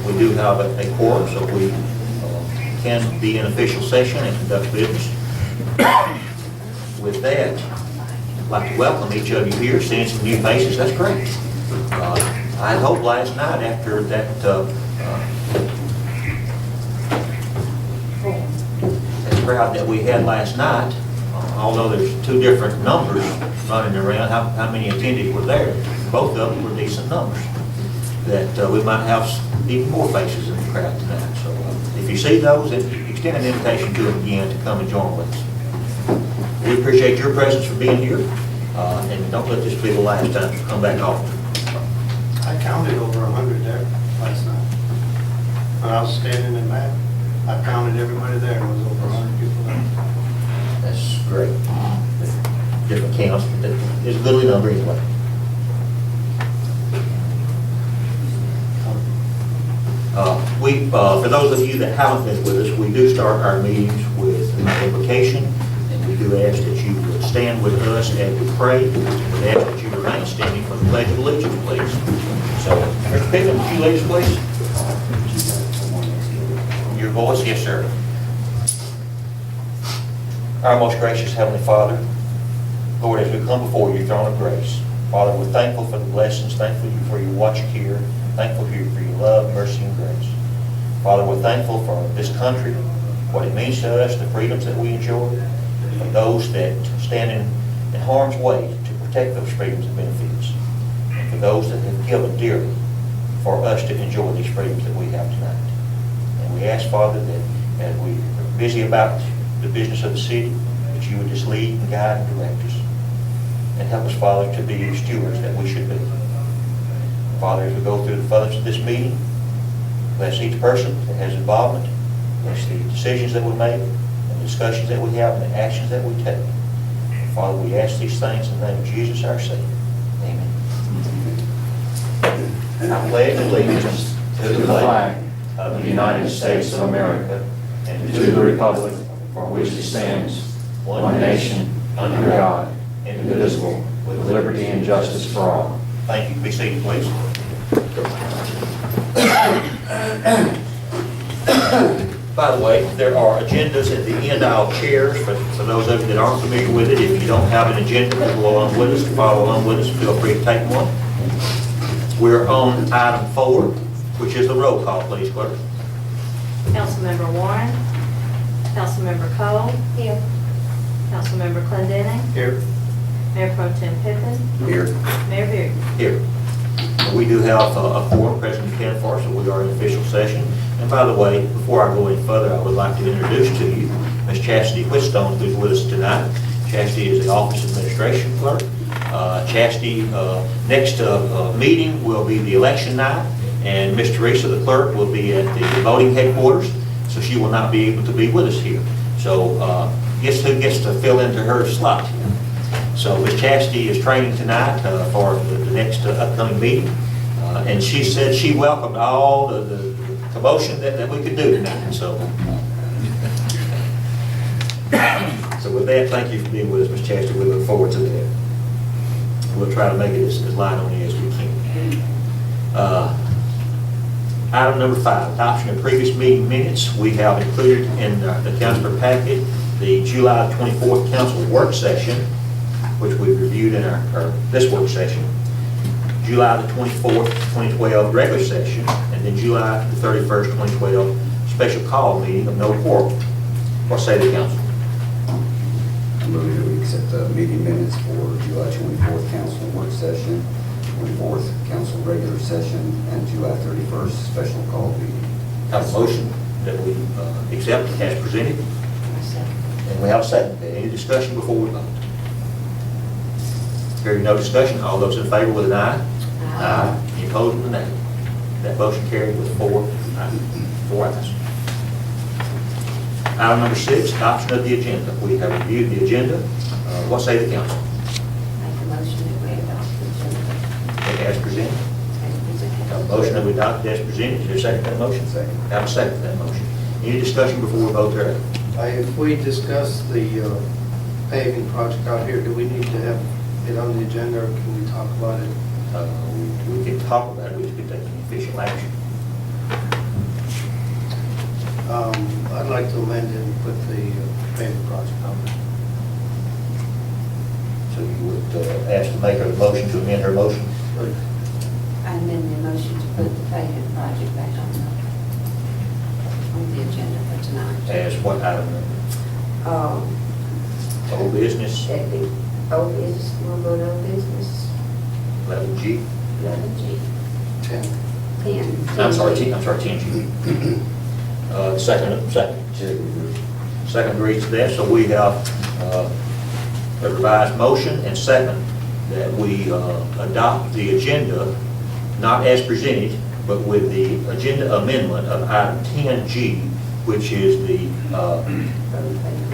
We do have a quorum, so we can be in official session and conduct business. With that, I'd like to welcome each of you here, seeing some new faces. That's great. I had hoped last night after that crowd that we had last night, although there's two different numbers running around, how many attended were there. Both of them were decent numbers. That we might have even more faces in the crowd tonight. So if you see those, extend an invitation to them again to come and join with us. We appreciate your presence for being here, and don't let this be the last time you come back often. I counted over 100 there last night. When I was standing in that, I counted everybody there. There was over 100 people there. That's great. Different counts, but there's a goodly number anyway. For those of you that haven't been with us, we do start our meetings with an invocation, and we do ask that you would stand with us as we pray. We ask that you remain standing for the Pledge of Allegiance, please. So, Mr. Pittman, would you lead us, please? Your voice, yes, sir. Our most gracious Heavenly Father, Lord, as we come before your throne of grace, Father, we're thankful for the blessings, thankful for your watch care, thankful for your love, mercy, and grace. Father, we're thankful for this country, what it means to us, the freedoms that we enjoy, for those that stand in harm's way to protect those freedoms and benefits, and for those that have given dearly for us to enjoy these freedoms that we have tonight. And we ask, Father, that as we are busy about the business of the city, that you would just lead and guide and direct us, and help us, Father, to be stewards that we should be. Father, as we go through the furtherance of this meeting, bless each person that has involvement, bless the decisions that we make, and the discussions that we have, and the actions that we take. Father, we ask these things in the name of Jesus, our Savior. Amen. I pledge allegiance to the flag of the United States of America and to the republic for which it stands, one nation, under God, indivisible, with liberty and justice for all. Thank you. Be seated, please. By the way, there are agendas at the end aisle chairs for those of you that aren't familiar with it. If you don't have an agenda to go along with us, to follow along with us, feel free to take one. We're on item 4, which is the roll call, please, clerk. Councilmember Warren. Councilmember Cole. Here. Councilmember Clendenning. Here. Mayor Pro Tem Pittman. Here. Mayor Beard. Here. We do have a quorum present in Canfor, so we are in official session. And by the way, before I go any further, I would like to introduce to you Ms. Chastity Whitstone, who's with us tonight. Chastity is the Office Administration Clerk. Chastity, next meeting will be the election night, and Ms. Teresa, the clerk, will be at the voting headquarters, so she will not be able to be with us here. So guess who gets to fill into her slot? So Ms. Chastity is training tonight for the next upcoming meeting, and she said she welcomed all the commotion that we could do tonight. So with that, thank you for being with us, Ms. Chastity. We look forward to that. We'll try to make it as light on you as we can. Item number 5, adoption of previous meeting minutes. We have included in the councilor packet the July 24th council work session, which we reviewed in this work session, July the 24th, 2012 regular session, and then July the 31st, 2012 special call meeting of no quorum. What say the council? I move that we accept the meeting minutes for July 24th council work session, 24th council regular session, and July 31st special call meeting. Have a motion that we accept as presented, and we have a second. Any discussion before we vote? Hearing no discussion, all those in favor with an aye? Aye. Any opposed with a nay? That motion carried with 4 ayes. Item number 6, adoption of the agenda. We have reviewed the agenda. What say the council? Make a motion that we adopt the agenda. As presented. Have a motion that we adopt as presented. Is there a second to that motion? Second. Have a second to that motion. Any discussion before we vote there? If we discuss the paving project out here, do we need to have it on the agenda, or can we talk about it? We can talk about it. We just can take any official action. I'd like to amend it and put the paving project on there. So you would ask to make a motion to amend her motion? I amend the motion to put the paving project back on the agenda for tonight. As what item number? Old business, That'd be old business, we'll go to old business, 11G. 11G, 10. 10. I'm sorry, 10G. Second reads to that, so we have a revised motion and second that we adopt the agenda, not as presented, but with the agenda amendment of item 10G, which is the, Road paving.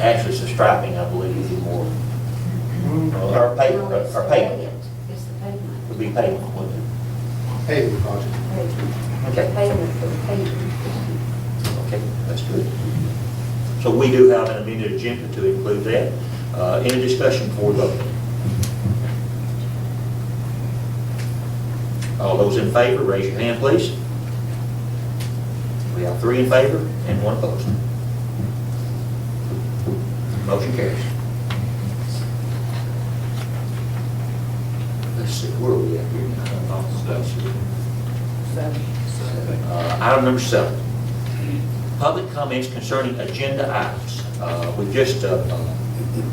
actually it's the striping, I believe, is more, or pavement, No, it's or the pavement, It's the pavement. would be pavement, wouldn't it? Paving project. Pavement. Okay. Pavement for the pavement. Okay, that's good. So we do have an amended agenda to include that. Any discussion before we vote? All those in favor, raise your hand, please. We have 3 in favor and 1 opposed. Motion carries. Let's see, where are we at here? Item number 7. Public comments concerning agenda items. We just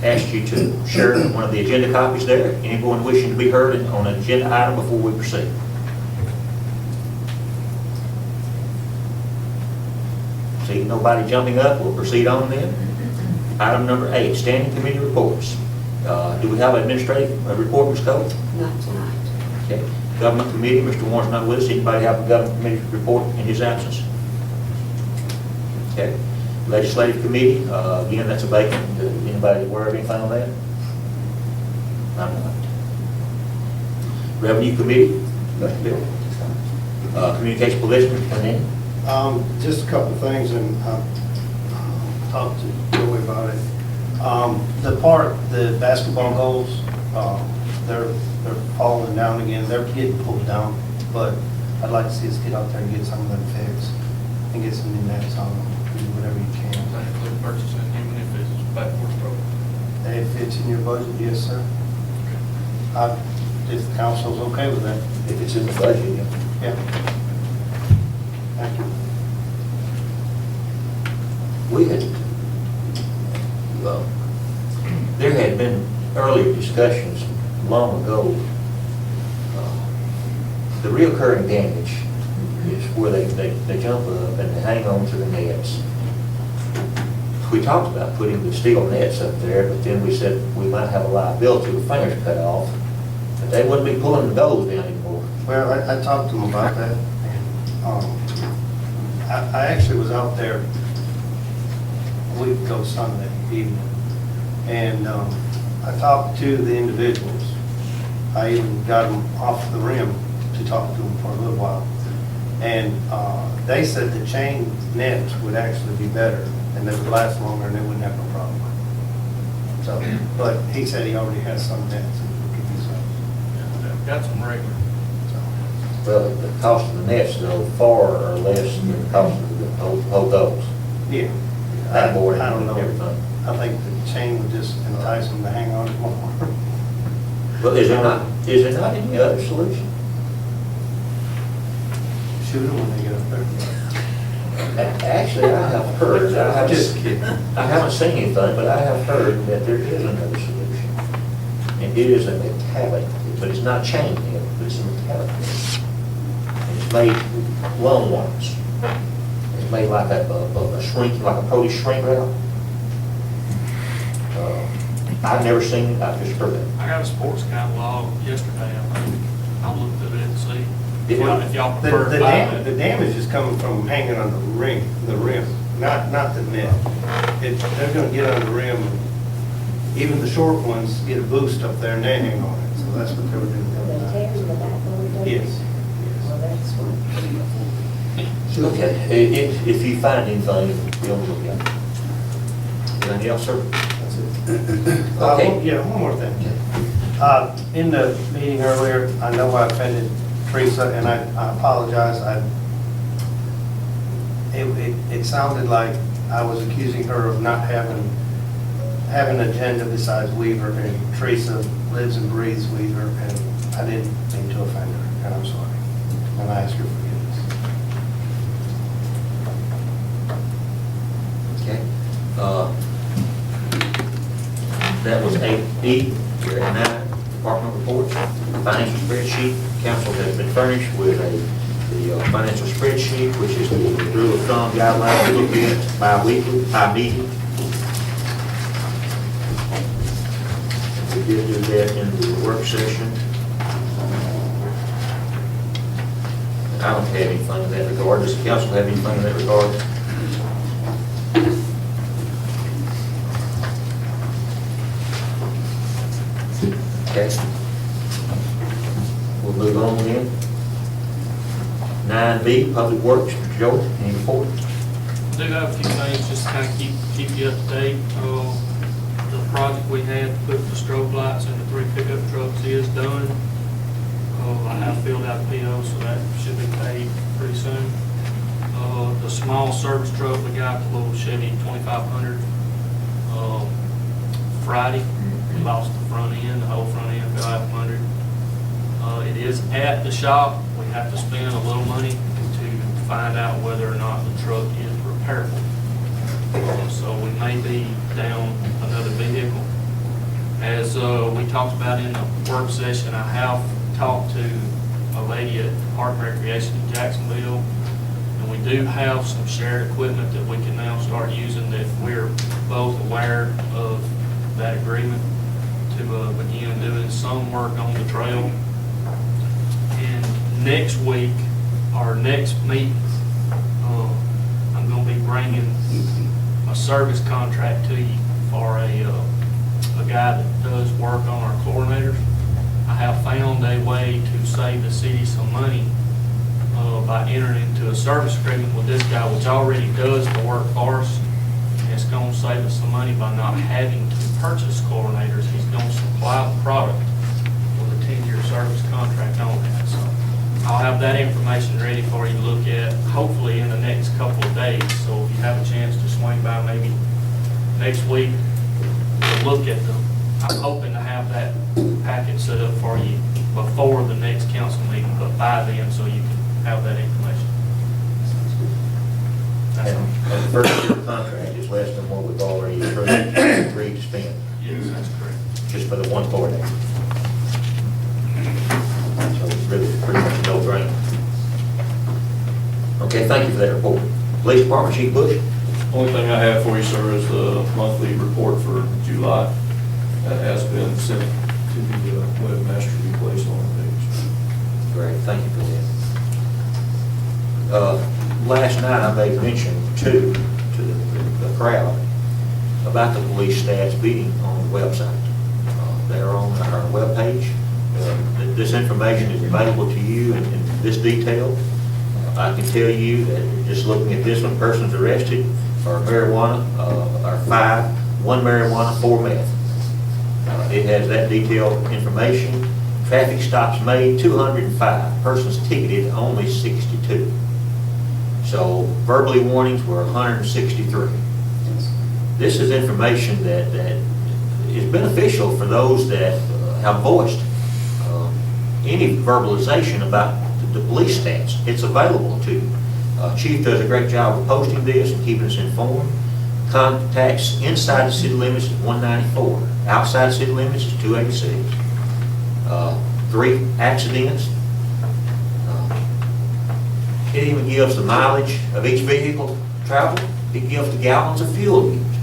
asked you to share one of the agenda copies there. Anyone wishing to be heard on an agenda item before we proceed? See nobody jumping up, we'll proceed on then. Item number 8, standing committee reports. Do we have an administrative report, Ms. Cole? Not tonight. Okay. Government committee, Mr. Warren's not with us. Anybody have a government committee report in his absence? Okay. Legislative committee, again, that's a vacant. Anybody aware of anything on that? I'm not. Revenue committee, Mr. Bill. Communication policeman, Mr. Manning. Just a couple of things, and talked to Joey about it. The basketball goals, they're falling down again. They're getting pulled down, but I'd like to see us get out there and get some of them fixed and get some new nets on them, do whatever you can. That include purchasing, even if it's backwards broken. If it's in your budget, yes, sir. If the council's okay with that. If it's in the budget, yeah. Yeah. Thank you. We had, well, there had been earlier discussions long ago. The reoccurring damage is where they jump up and they hang on to the nets. We talked about putting the steel nets up there, but then we said we might have a liability with fingers cut off, but they wouldn't be pulling those down anymore. Well, I talked to them about that. I actually was out there a week ago Sunday evening, and I talked to the individuals. I even got them off the rim to talk to them for a little while. And they said the chain nets would actually be better, and they would last longer, and they wouldn't have no problem. So, but he said he already has some nets that could use those. Got some regular. Well, the cost of the nets, though, far or less than the cost of the whole those. Yeah. That board I don't and know. everything. I think the chain would just entice them to hang on more. Well, is there not any other solution? Shoot them when they get up there. Actually, I have heard, Just kidding. I haven't seen anything, but I have heard that there is another solution. And it is a metallic, but it's not chain net, but it's a metallic net. And it's made long ones. It's made like a shrink, like a produce shrink wrap. I've never seen it, I've just heard it. I got a sports catalog yesterday, I think. I'll look through it and see. If y'all The prefer to buy the it. damage is coming from hanging on the rim, not the net. They're gonna get on the rim, even the short ones get a boost up there and they hang on it, so that's what they were doing the Are other they night. tearing the backboard? Yes. Well, that's one. Okay, if you find anything, you'll look at it. Anything else, sir? That's it. Okay. Yeah, one more thing. In the meeting earlier, I know I offended Teresa, and I apologize. it sounded like I was accusing her of not having an agenda besides Weaver, and Teresa lives and breathes Weaver, and I didn't mean to offend her, and I'm sorry. And I ask your forgiveness. Okay. That was 8E. We're at 9, department reports. Financial spreadsheet. Council has been furnished with the financial spreadsheet, which is the rule of thumb guidelines to look at bi-weekly, bi-meeting. We did do that in the work session. I don't have anything in that regard. Does the council have anything in that regard? Okay. We'll move on then. 9B, Public Works. Mr. Joey, any report? I do have a few things just to kind of keep you up to date. The project we had to put the strobe lights in the 3 pickup trucks is done. I have filled out the PO, so that should be paid pretty soon. The small service truck, we got the little Chevy 2500 Friday. We lost the front end, the whole front end fell out from under it. It is at the shop. We have to spend a little money to find out whether or not the truck is repairable. So we may be down another vehicle. As we talked about in the work session, I have talked to a lady at Park and Recreation in Jacksonville, and we do have some shared equipment that we can now start using, that we're both aware of that agreement to begin doing some work on the trail. And next week, our next meeting, I'm going to be bringing a service contract to you for a guy that does work on our chlorinators. I have found a way to save the city some money by entering into a service agreement with this guy, which already does the work for us. And it's going to save us some money by not having to purchase chlorinators. He's going to supply the product with a 10-year service contract on that. So I'll have that information ready for you to look at, hopefully in the next couple of days. So if you have a chance to swing by maybe next week to look at them, I'm hoping to have that packet set up for you before the next council meeting, but by then, so you can have that information. That's all. And the first year contract is less than what we've already agreed to spend, Yes, that's correct. just for the one chlorinate. So it's really pretty much a no-brainer. Okay, thank you for that report. Police Department, Chief Bush. Only thing I have for you, sir, is the monthly report for July. That has been sent to the webmaster to be placed on the page. Great, thank you for that. Last night I made mention to the crowd about the police stats beating on the website. They're on our webpage. This information is available to you in this detail. I can tell you that just looking at this one, persons arrested for marijuana are 5, 1 marijuana, 4 meth. It has that detailed information. Traffic stops made, 205. Persons ticketed, only 62. So verbally warnings were 163. This is information that is beneficial for those that have voiced any verbalization about the police stats. It's available to you. Chief does a great job of posting this and keeping us informed. Contacts inside the city limits is 194. Outside city limits is 286. 3 accidents. It even gives the mileage of each vehicle traveled. It gives the gallons of fuel used.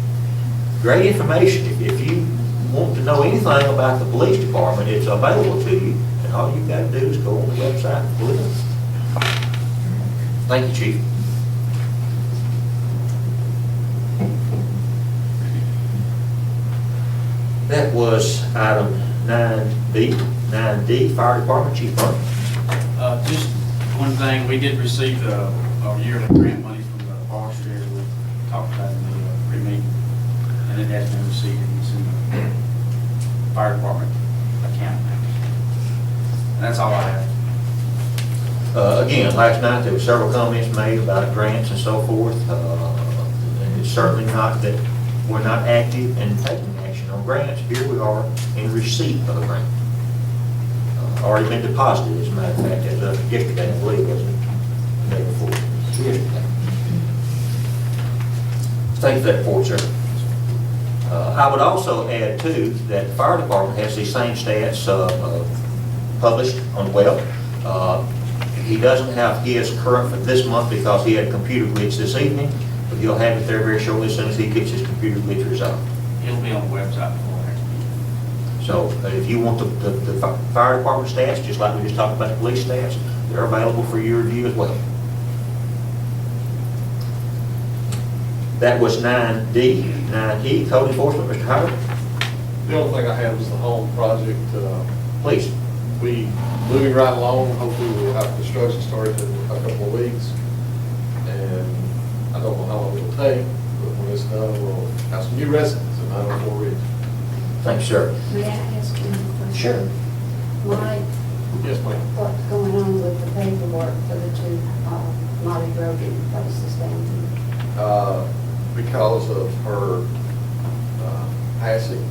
Great information. If you want to know anything about the police department, it's available to you. And all you've got to do is go on the website and pull it up. Thank you, Chief. That was item 9B. 9D, Fire Department, Chief Burton. Just one thing, we did receive our yearly grant money from the forestry, as we talked about in the pre-meeting, and it has been received, it's in the fire department account. And that's all I have. Again, last night, there were several comments made about grants and so forth. And it's certainly not that we're not active and taking action on grants. Here we are in receipt of a grant. Already been deposited, as a matter of fact, as of yesterday, I believe, wasn't it? The day before. Yesterday. Thank you for that report, sir. I would also add, too, that the fire department has these same stats published on the web. He doesn't have his current for this month because he had a computer glitch this evening, but he'll have it there very shortly as soon as he gets his computer glitch resolved. It'll be on the website before next meeting. So if you want the fire department stats, just like we just talked about the police stats, they're available for your review as well. That was 9D. 9E, code enforcement, Mr. Howard, The only thing I had was the home project. please. We moving right along. Hopefully we'll have construction started in a couple of weeks. And I don't know how long it'll take, but when it's done, we'll have some new residents in 904 Ridge. Thank you, sir. May I ask you a question? Sure. Mike, Yes, ma'am. what's going on with the paperwork for the two Molly Brogan places down here? Because of her passing.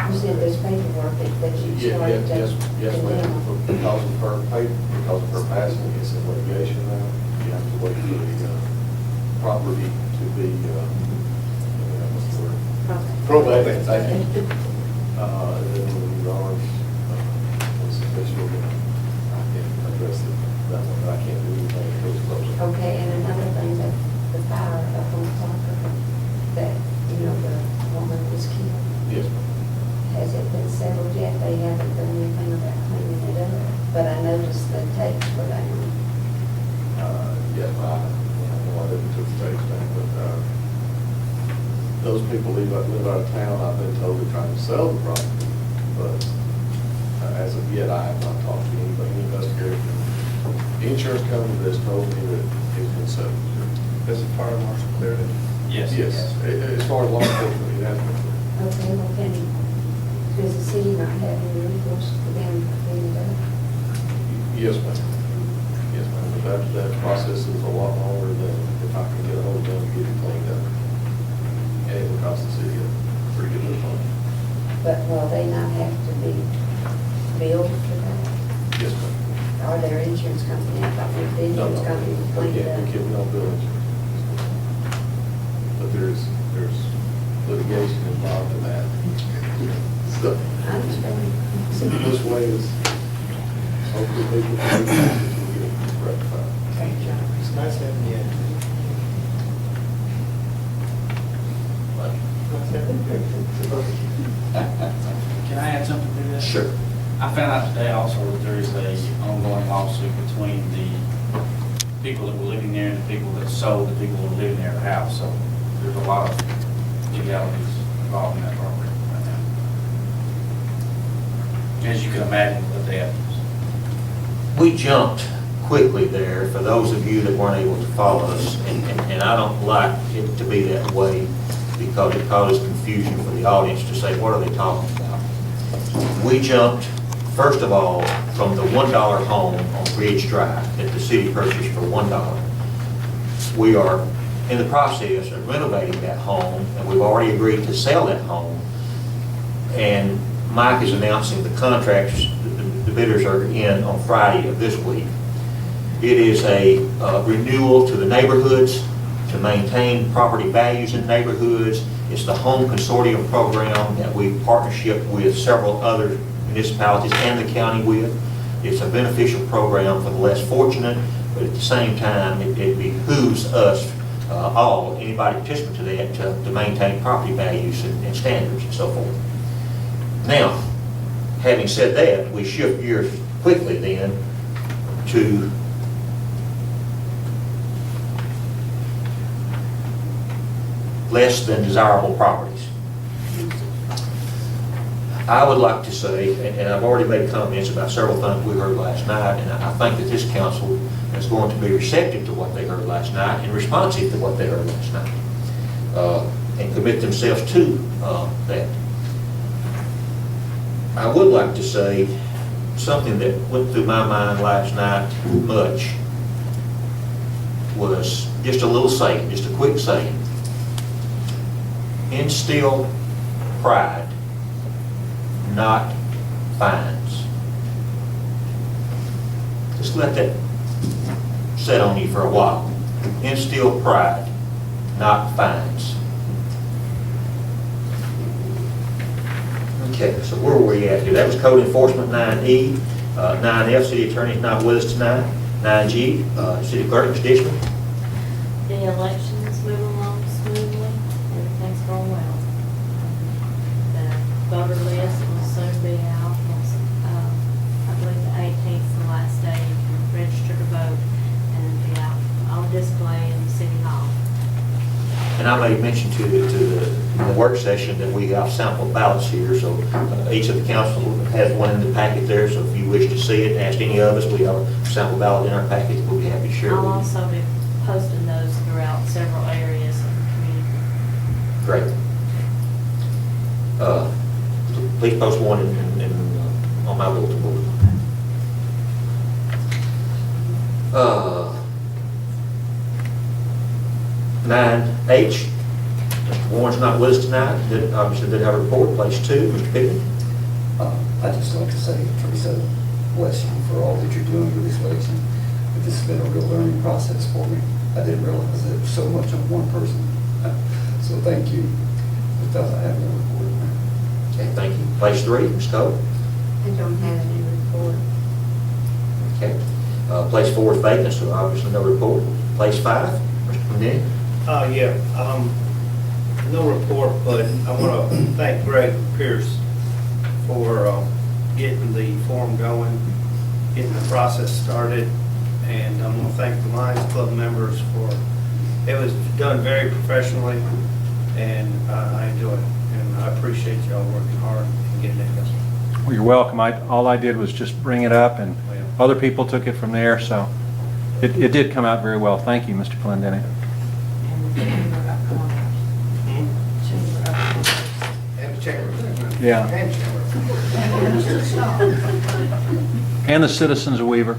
You said there's paperwork that you started to Yes, condemn. ma'am. Because of her passing, it's in litigation now. You have to wait for the property to be, what's the word? Okay. Probate, thank you. And then when the yards was official, I can address that one. I can't do anything until it's closed. Okay, and another thing, that the fire up on top of it, that, the woman was killed, Yes, ma'am. has it been settled yet? They haven't done anything about cleaning it up, but I noticed the tapes were down. Yes, I didn't took the tapes down, but those people live out of town. I've been told they're trying to sell the property, but as of yet, I have not talked to anybody, any investigator. The insurance company has told me that it's been settled. Has the fire marshal cleared it? Yes. Yes, as far as law enforcement, it has been cleared. Okay, well, does the city not have any recourse for them to clean it up? Yes, ma'am. Yes, ma'am. But that process is a lot longer than if I can get a hold of them and get it cleaned up. And it would cost the city a pretty good bit of money. But will they not have to be billed for that? Yes, ma'am. Or their insurance company, I thought the insurance company would clean it up? We can't, no bill insurance. But there's litigation involved in that. So, I understand. this way is, hopefully people can get it rectified. Thank you. It's nice having you. Can I add something to that? Sure. I found out today also that there is a ongoing lawsuit between the people that were living there and the people that sold the people that were living there at the house. So there's a lot of legalities involved in that property right now. As you can imagine with the evidence. We jumped quickly there, for those of you that weren't able to follow us, and I don't like it to be that way because it causes confusion for the audience to say, what are they talking about? We jumped, first of all, from the $1 home on Ridge Drive that the city purchased for $1. We are in the process of renovating that home, and we've already agreed to sell that home. And Mike is announcing the contracts, the bidders are in on Friday of this week. It is a renewal to the neighborhoods, to maintain property values in neighborhoods. It's the Home Consortium program that we partnership with several other municipalities and the county with. It's a beneficial program for the less fortunate, but at the same time, it behooves us all, anybody participant to that, to maintain property values and standards and so forth. Now, having said that, we shift gears quickly then to less than desirable properties. I would like to say, and I've already made comments about several things we heard last night, and I think that this council is going to be receptive to what they heard last night and responsive to what they heard last night, and commit themselves to that. I would like to say something that went through my mind last night much was just a little saying, just a quick saying. Instill pride, not fines. Just let that set on you for a while. Instill pride, not fines. Okay, so where were we at here? That was code enforcement 9E. 9F, city attorney's not with us tonight. 9G, city clerk, Ms. Dishman. The election's moving along smoothly, everything's going well. The voter list will soon be out, I believe the 18th is the last day you can register to vote, and it'll be out on display in the city hall. And I made mention to the work session that we have sample ballots here, so each of the council has one in the packet there, so if you wish to see it, ask any of us, we have a sample ballot in our packet, we'll be happy to share I'll with you. also be posting those throughout several areas of the community. Great. Please post one on my bulletin board. 9H, Mr. Warren's not with us tonight, obviously did have a report. Place 2, Mr. Pittman. I'd just like to say, Teresa, bless you for all that you're doing with this election. But this has been a real learning process for me. I didn't realize that it was so much on one person. So thank you. With that, I have no report. Okay, thank you. Place 3, Ms. Cole. I don't have any report. Okay. Place 4 is vacant, so obviously no report. Place 5, Mr. Clendenny. No report, but I want to thank Greg Pierce for getting the forum going, getting the process started, and I'm going to thank the Lions Club members for, it was done very professionally, and I enjoyed it, and I appreciate y'all working hard and getting it done. Well, you're welcome. All I did was just bring it up, and other people took it from there, so it did come out very well. Thank you, Mr. Clendenny. And the chamber. Yeah. And chamber. And the citizens of Weaver.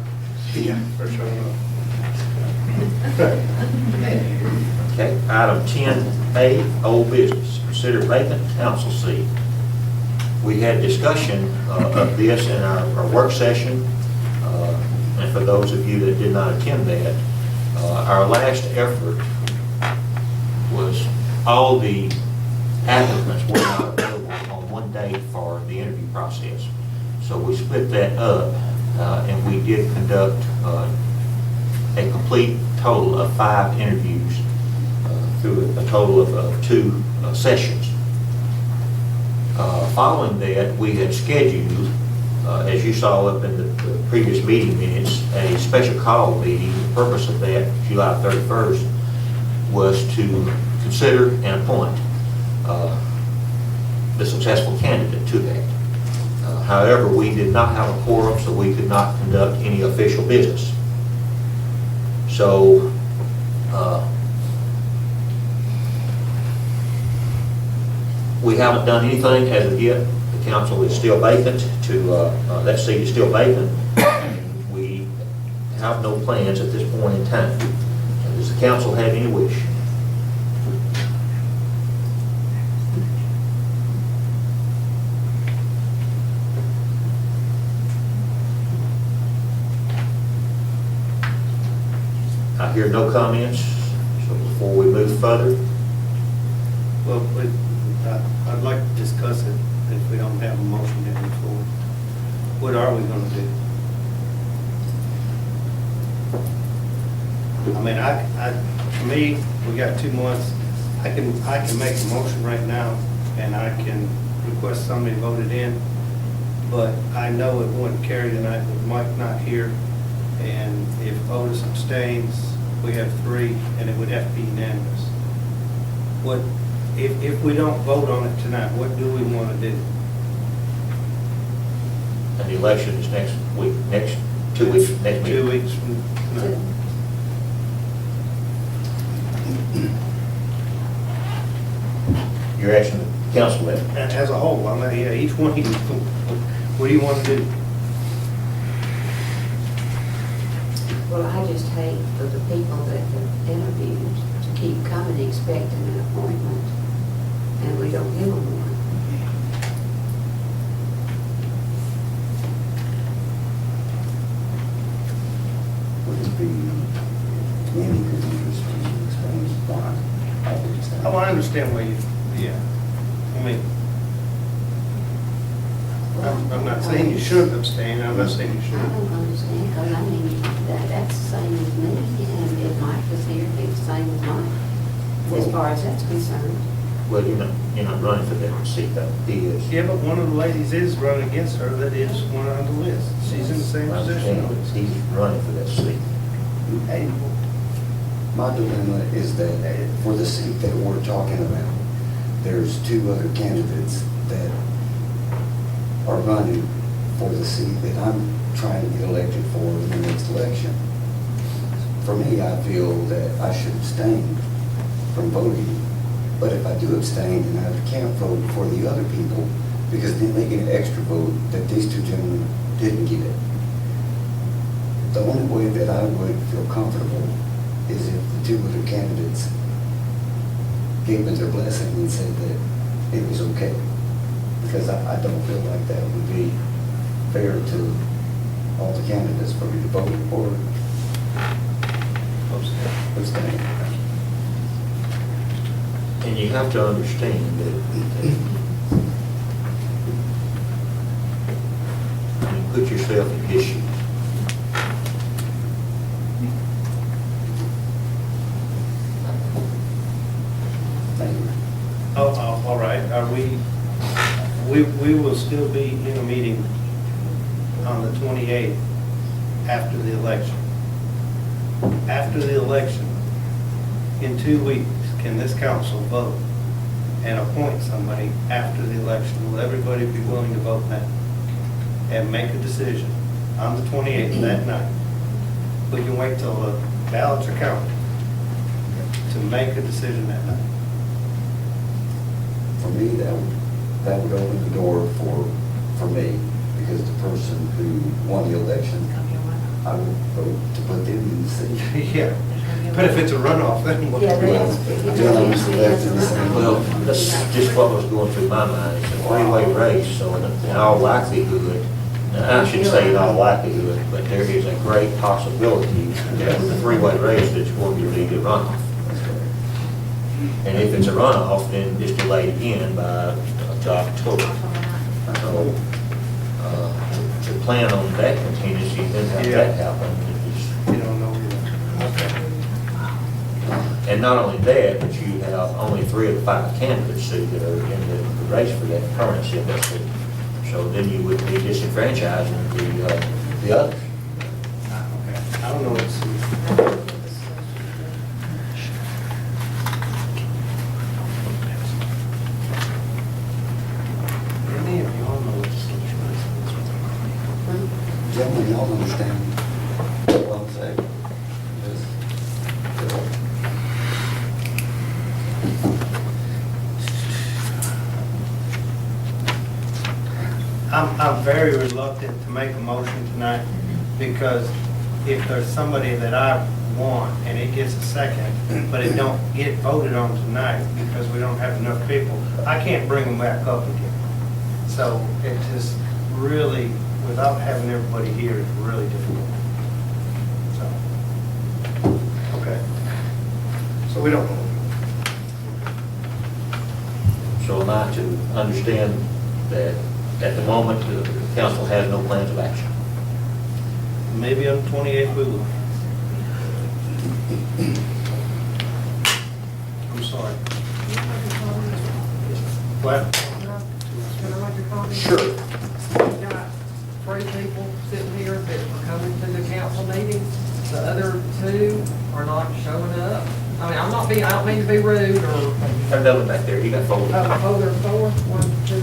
Yeah, for sure. Okay, item 10A, old business, consider vacant council seat. We had discussion of this in our work session, and for those of you that did not attend that, our last effort was all the applicants were not available on one day for the interview process. So we split that up, and we did conduct a complete total of 5 interviews through a total of 2 sessions. Following that, we had scheduled, as you saw up in the previous meeting minutes, a special call meeting. The purpose of that, July 31st, was to consider and appoint the successful candidate to that. However, we did not have a quorum, so we could not conduct any official business. So, we haven't done anything as of yet. The council is still vacant that seat is still vacant. We have no plans at this point in time. Does the council have any wish? I hear no comments, so before we move further, Well, I'd like to discuss it if we don't have a motion in before. What are we going to do? I mean, to me, we got 2 months. I can make a motion right now, and I can request somebody vote it in, but I know it wouldn't carry tonight with Mike not here, and if Otis abstains, we have 3, and it would have to be unanimous. If we don't vote on it tonight, what do we want to do? and the election is next week, next 2 weeks, next meeting. 2 weeks from tonight. You're asking the council that. As a whole, I mean, yeah, each one of you, what do you want to do? Well, I just hate for the people that have interviewed to keep coming expecting an appointment, and we don't give them one. Would it be any good interest in explaining why I would extend? Oh, I understand why you, yeah. I mean, I'm not saying you shouldn't abstain, I'm not saying you I should. don't understand, because I mean, that's the same as me, and if Mike was here, it'd be the same as Mike, as far as that's concerned. Well, you're not running for that seat, though. He is. Yeah, but one of the ladies is running against her that is one on the list. She's in the same I position. understand. He's running for that seat. Hey, My dilemma is that for the seat that we're talking about, there's two other candidates that are running for the seat that I'm trying to get elected for in the next election. For me, I feel that I should abstain from voting, but if I do abstain, then I can't vote for the other people, because then they get an extra vote that these two gentlemen didn't get. The only way that I would feel comfortable is if the two other candidates gave me their blessing and said that it was okay. Because I don't feel like that would be fair to all the candidates for me to vote or abstain. And you have to understand that you put yourself in his shoes. Thank you. oh, all right, are we will still be in a meeting on the 28th after the election. After the election, in 2 weeks, can this council vote and appoint somebody after the election? Will everybody be willing to vote now and make a decision on the 28th that night? We can wait till the ballots are counted to make a decision that night. For me, that would open the door for me, because the person who won the election, I would vote to put them in the seat. Yeah, but if it's a runoff, then what? Yeah, Well, that's just what was going through my mind. It's a three-way race, so in all likelihood, I should say in all likelihood, but there is a great possibility that with the three-way race, it's going to be a runoff. And if it's a runoff, then it's delayed again by October. So, to plan on that contingency, then have that happen, is. You don't know either. Okay. And not only that, but you have only 3 of the 5 candidates that are in the race for that permanency of that seat. So then you would be disenfranchising the others. Okay. I don't know what's. Any of you all know what the situation is? Gentlemen, y'all understand what I'm saying? I'm very reluctant to make a motion tonight, because if there's somebody that I want and it gets a second, but it don't get voted on tonight because we don't have enough people, I can't bring them back up again. So it just really, without having everybody here, it's really difficult. So, okay. So we don't know. So am I to understand that at the moment, the council has no plans of action? Maybe on the 28th we will. I'm sorry. What? Can I make a comment? Sure. We've got 3 people sitting here that are coming to the council meeting. The other 2 are not showing up. I mean, I don't mean to be rude or, Turn that one back there, you got folded. there's 4, 1, 2.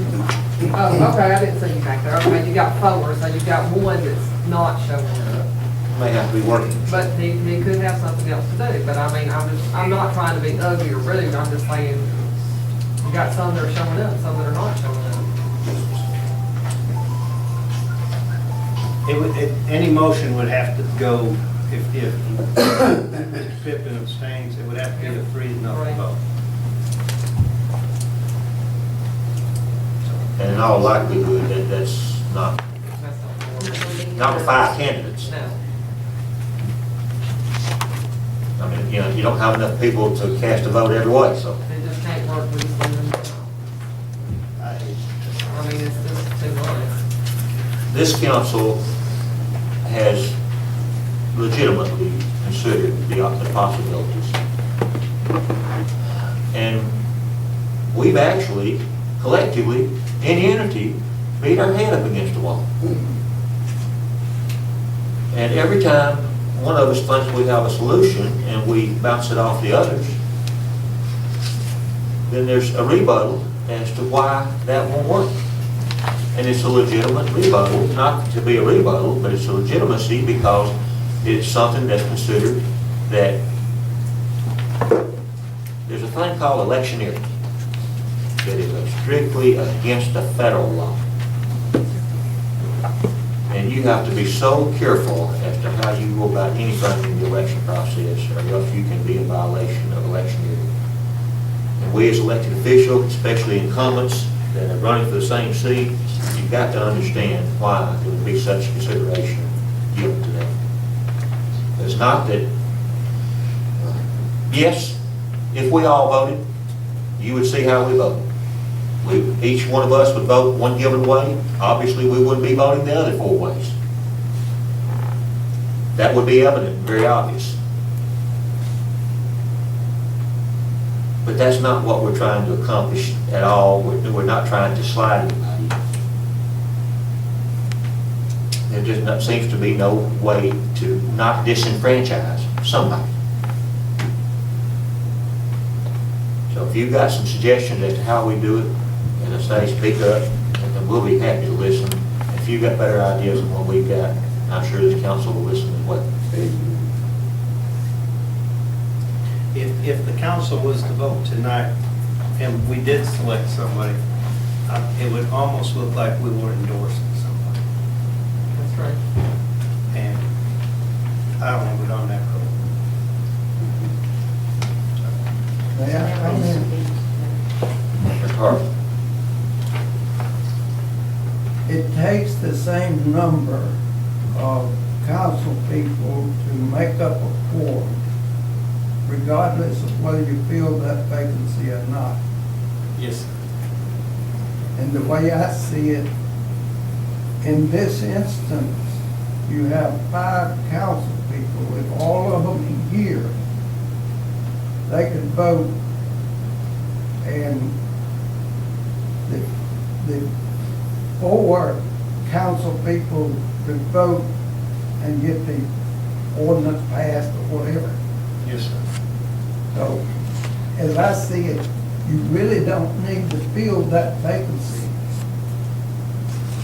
Oh, okay, I didn't see you back there. Okay, you got 4, so you've got 1 that's not showing up. May have to be working. But he could have something else to do. But I mean, I'm not trying to be ugly or rude. I'm just saying, you got some that are showing up, some that are not showing up. Any motion would have to go if Mr. Pippin abstains, it would have to be a 3-0 vote. And in all likelihood, that's not the 5 candidates. No. I mean, you know, you don't have enough people to cast a vote every way, so. They just can't work with us. I mean, it's just too much. This council has legitimately considered the possibilities. And we've actually, collectively, in unity, beat our head up against the wall. And every time one of us thinks we have a solution and we bounce it off the others, then there's a rebuttal as to why that won't work. And it's a legitimate rebuttal, not to be a rebuttal, but it's a legitimacy because it's something that's considered that there's a thing called electioneering that is strictly against the federal law. And you have to be so careful as to how you go about anything in the election process, or else you can be in violation of electioneering. And we as elected officials, especially incumbents that are running for the same seat, you've got to understand why there would be such consideration given to them. It's not that, yes, if we all voted, you would see how we vote. Each one of us would vote one given way. Obviously, we wouldn't be voting the other 4 ways. That would be evident, very obvious. But that's not what we're trying to accomplish at all. We're not trying to slide anybody. There just seems to be no way to not disenfranchise somebody. So if you've got some suggestions as to how we do it, as I say, speak up, and we'll be happy to listen. If you've got better ideas than what we've got, I'm sure this council will listen as well. If the council was to vote tonight, and we did select somebody, it would almost look like we were endorsing somebody. That's right. And I don't want to go down that road. May I comment? Mr. Carter. It takes the same number of council people to make up a quorum, regardless of whether you fill that vacancy or not. Yes, sir. And the way I see it, in this instance, you have 5 council people. If all of them here, they could vote, and the 4 council people could vote and get the ordinance passed or whatever. Yes, sir. So, as I see it, you really don't need to fill that vacancy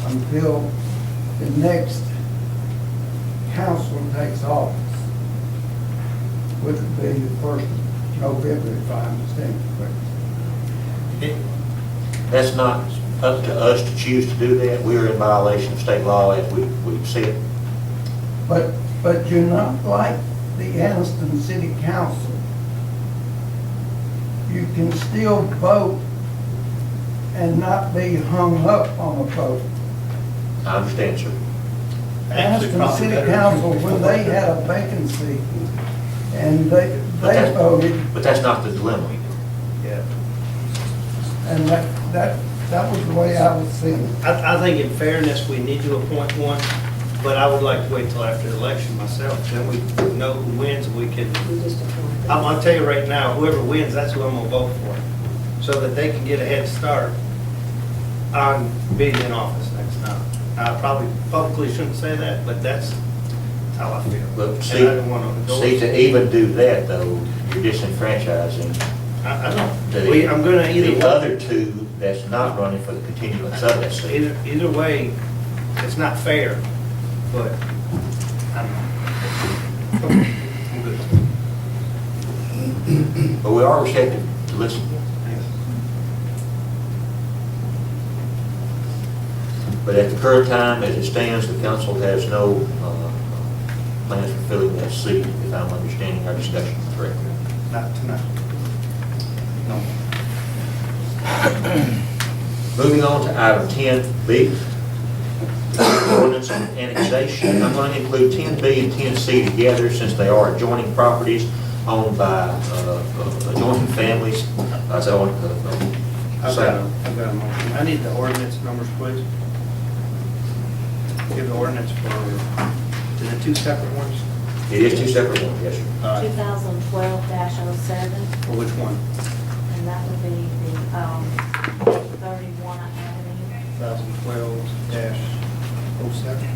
until the next council takes office, which would be the 1st of November, if I understand correctly. That's not up to us to choose to do that. We are in violation of state law as we see it. But you're not like the Anniston City Council. You can still vote and not be hung up on a vote. I understand, sir. Actually, Anniston probably City better. Council, when they had a vacancy, and they that's- voted, But that's not the dilemma. Yeah. and that was the way I was seeing it. I think in fairness, we need to appoint one, but I would like to wait till after the election myself. Then we know who wins, we can, We just appointed. I'm gonna tell you right now, whoever wins, that's who I'm gonna vote for. So that they can get a head start on being in office next time. I probably publicly shouldn't say that, but that's how I feel. But And see, I don't wanna endorse see, to it. even do that, though, you're disenfranchising I know. the I'm gonna either. the other 2 that's not running for the continuance of that seat. Either way, it's not fair, but I'm good. But we are receptive to listen. But at the current time, as it stands, the council has no plans for filling that seat, if I'm understanding our discussion correctly. Not tonight. No. Moving on to item 10B, ordinance on annexation. I'm going to include 10B and 10C together since they are adjoining properties owned by adjoining families. I've got a motion. I need the ordinance numbers, please. Give the ordinance for, is it two separate ones? It is two separate ones, yes, sir. 2012-07, For which one? and that would be the 31 Avenue. 2012-07.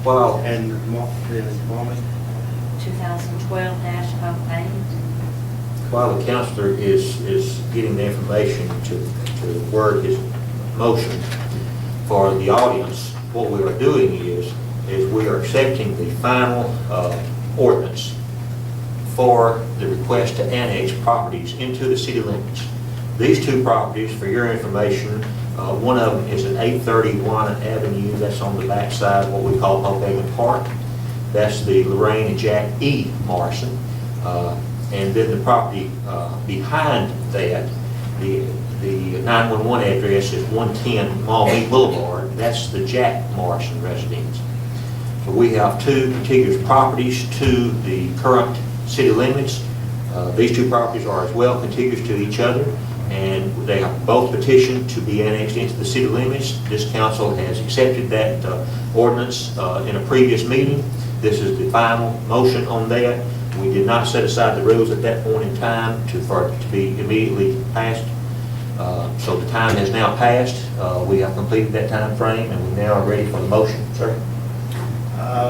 While And the Mommy? 2012-08. While the counselor is getting the information to word his motion for the audience, what we are doing is we are accepting the final ordinance for the request to annex properties into the city limits. These two properties, for your information, one of them is at 831 Avenue, that's on the back side of what we call Hope Haven Park. That's the Lorraine and Jack E. Morrison. And then the property behind that, the 911 address is 110 Maumee Boulevard. That's the Jack Morrison residence. So we have two contiguous properties to the current city limits. These two properties are as well contiguous to each other, and they have both petitioned to be annexed into the city limits. This council has accepted that ordinance in a previous meeting. This is the final motion on that. We did not set aside the rules at that point in time for it to be immediately passed. So the time has now passed. We have completed that time frame, and we now are ready for the motion, sir.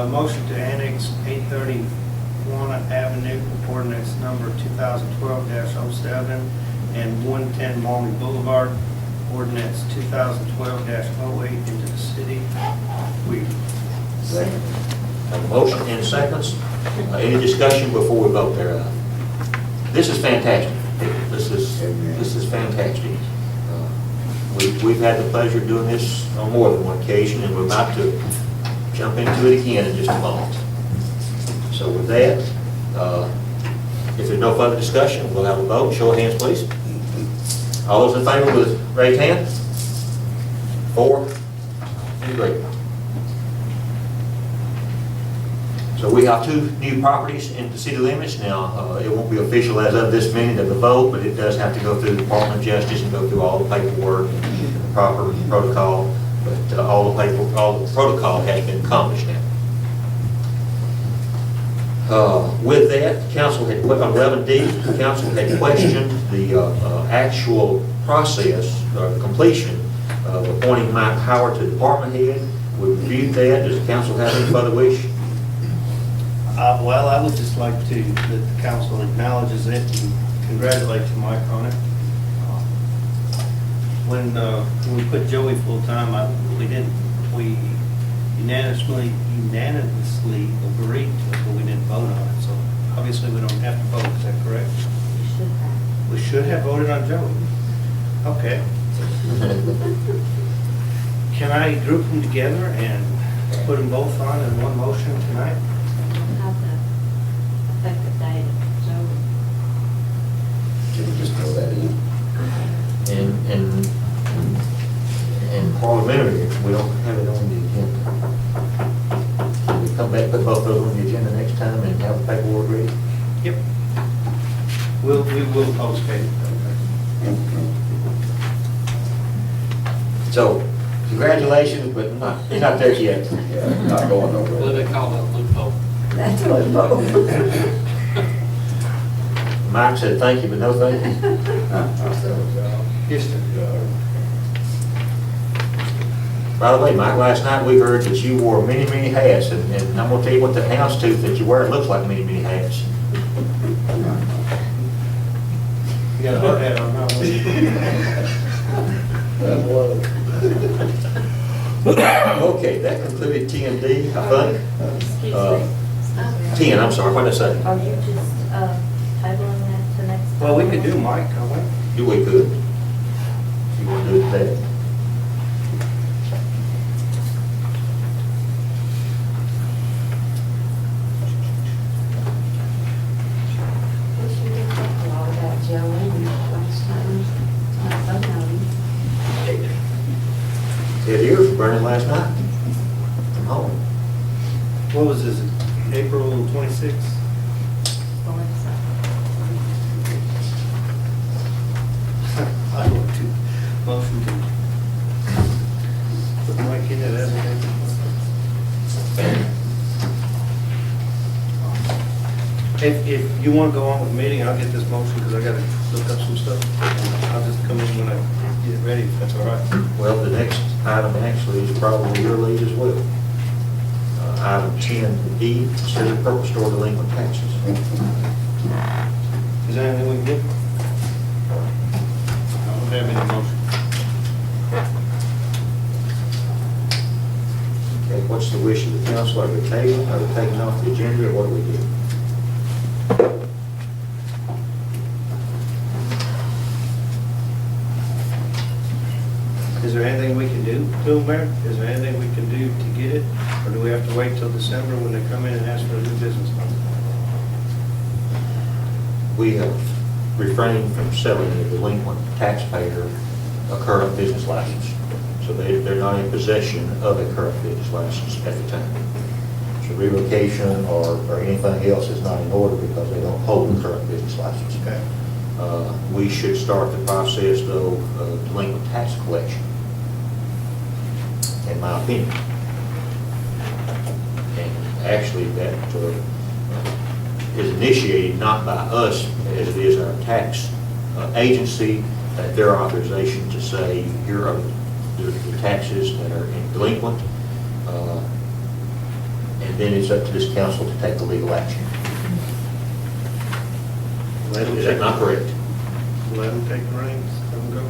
Motion to annex 831 Avenue, ordinance number 2012-07, and 110 Maumee Boulevard, ordinance 2012-08 into the city. We Second. Have a motion and seconds. Any discussion before we vote there? This is fantastic. This is fantastic. We've had the pleasure of doing this on more than one occasion, and we're about to jump into it again in just a moment. So with that, if there's no further discussion, we'll have a vote. Show of hands, please. All those in favor with raised hand? 4. Any great. So we have two new properties in the city limits. Now, it won't be official as of this minute of the vote, but it does have to go through the Department of Justice and go through all the paperwork and the proper protocol. But all the protocol has been accomplished now. With that, council had, on 11D, the council had questioned the actual process, the completion of appointing Mike Howard to department head. We reviewed that. Does the council have any further wish? Well, I would just like to, that the council acknowledges it and congratulate Mike on it. When we put Joey full-time, we unanimously agreed to it, but we didn't vote on it, so obviously we don't have to vote, is that correct? You should have. We should have voted on Joey. Okay. Can I group them together and put them both on in one motion tonight? Have the effective date of Joey. Can we just throw that in? And parliamentary, we don't have it on the agenda. Can we come back, put both those on the agenda next time and have the paperwork ready? Yep. We will post it. So, congratulations, but you're not there yet. Yeah, not going What do nowhere. they call that loophole? That's what it Mike said thank you, but no thank you. Yes, sir. By the way, Mike, last night we heard that you wore many, many hats, and I'm gonna tell you what the houndstooth that you wear looks like many, many hats. You got a hard hat on now. Okay, that concluded 10D, I think. Excuse Uh, me. 10, I'm sorry, what did I say? Are you just tabling that to next time? Well, we could do Mike, can't we? We could. If you want to do it today. Joe in last time. I don't know. Ted Ears burning last night from home. What was this, April 26th? I want to motion to put Mike in it as If you want to go on with the meeting, I'll get this motion because I got to look up some stuff. I'll just come in when I get it ready, if that's all right. Well, the next item actually is probably your lead as well. Item 10E, consider purple store delinquent taxes. Is there anything we can do? I don't have any motion. Okay, what's the wish of the council? Are we taking, off the agenda, or what do we do? Is there anything we can do to them, Mayor? Is there anything we can do to get it? Or do we have to wait till December when they come in and ask for a new business license? We have refrained from selling a delinquent taxpayer a current business license. So they're not in possession of a current business license at the time. So revocation or anything else is not in order because they don't hold a current business license. Okay. We should start the process, though, of delinquent tax collection, in my opinion. And actually, that is initiated not by us, as it is our tax agency, at their authorization to say, here are the taxes that are delinquent, and then it's up to this council to take the legal action. Is that not correct? Let them take the reins, let them go.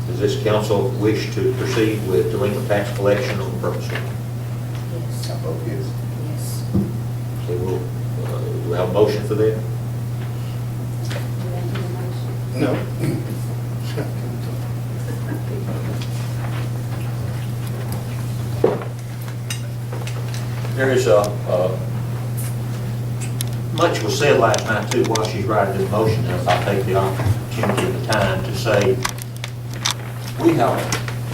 Does this council wish to proceed with delinquent tax collection on the purpose store? Yes, I vote yes. yes. So we'll, do we have a motion for that? Do they need a motion? No. There is much was said last night too while she's writing this motion, and I'll take the opportunity of the time to say, we have,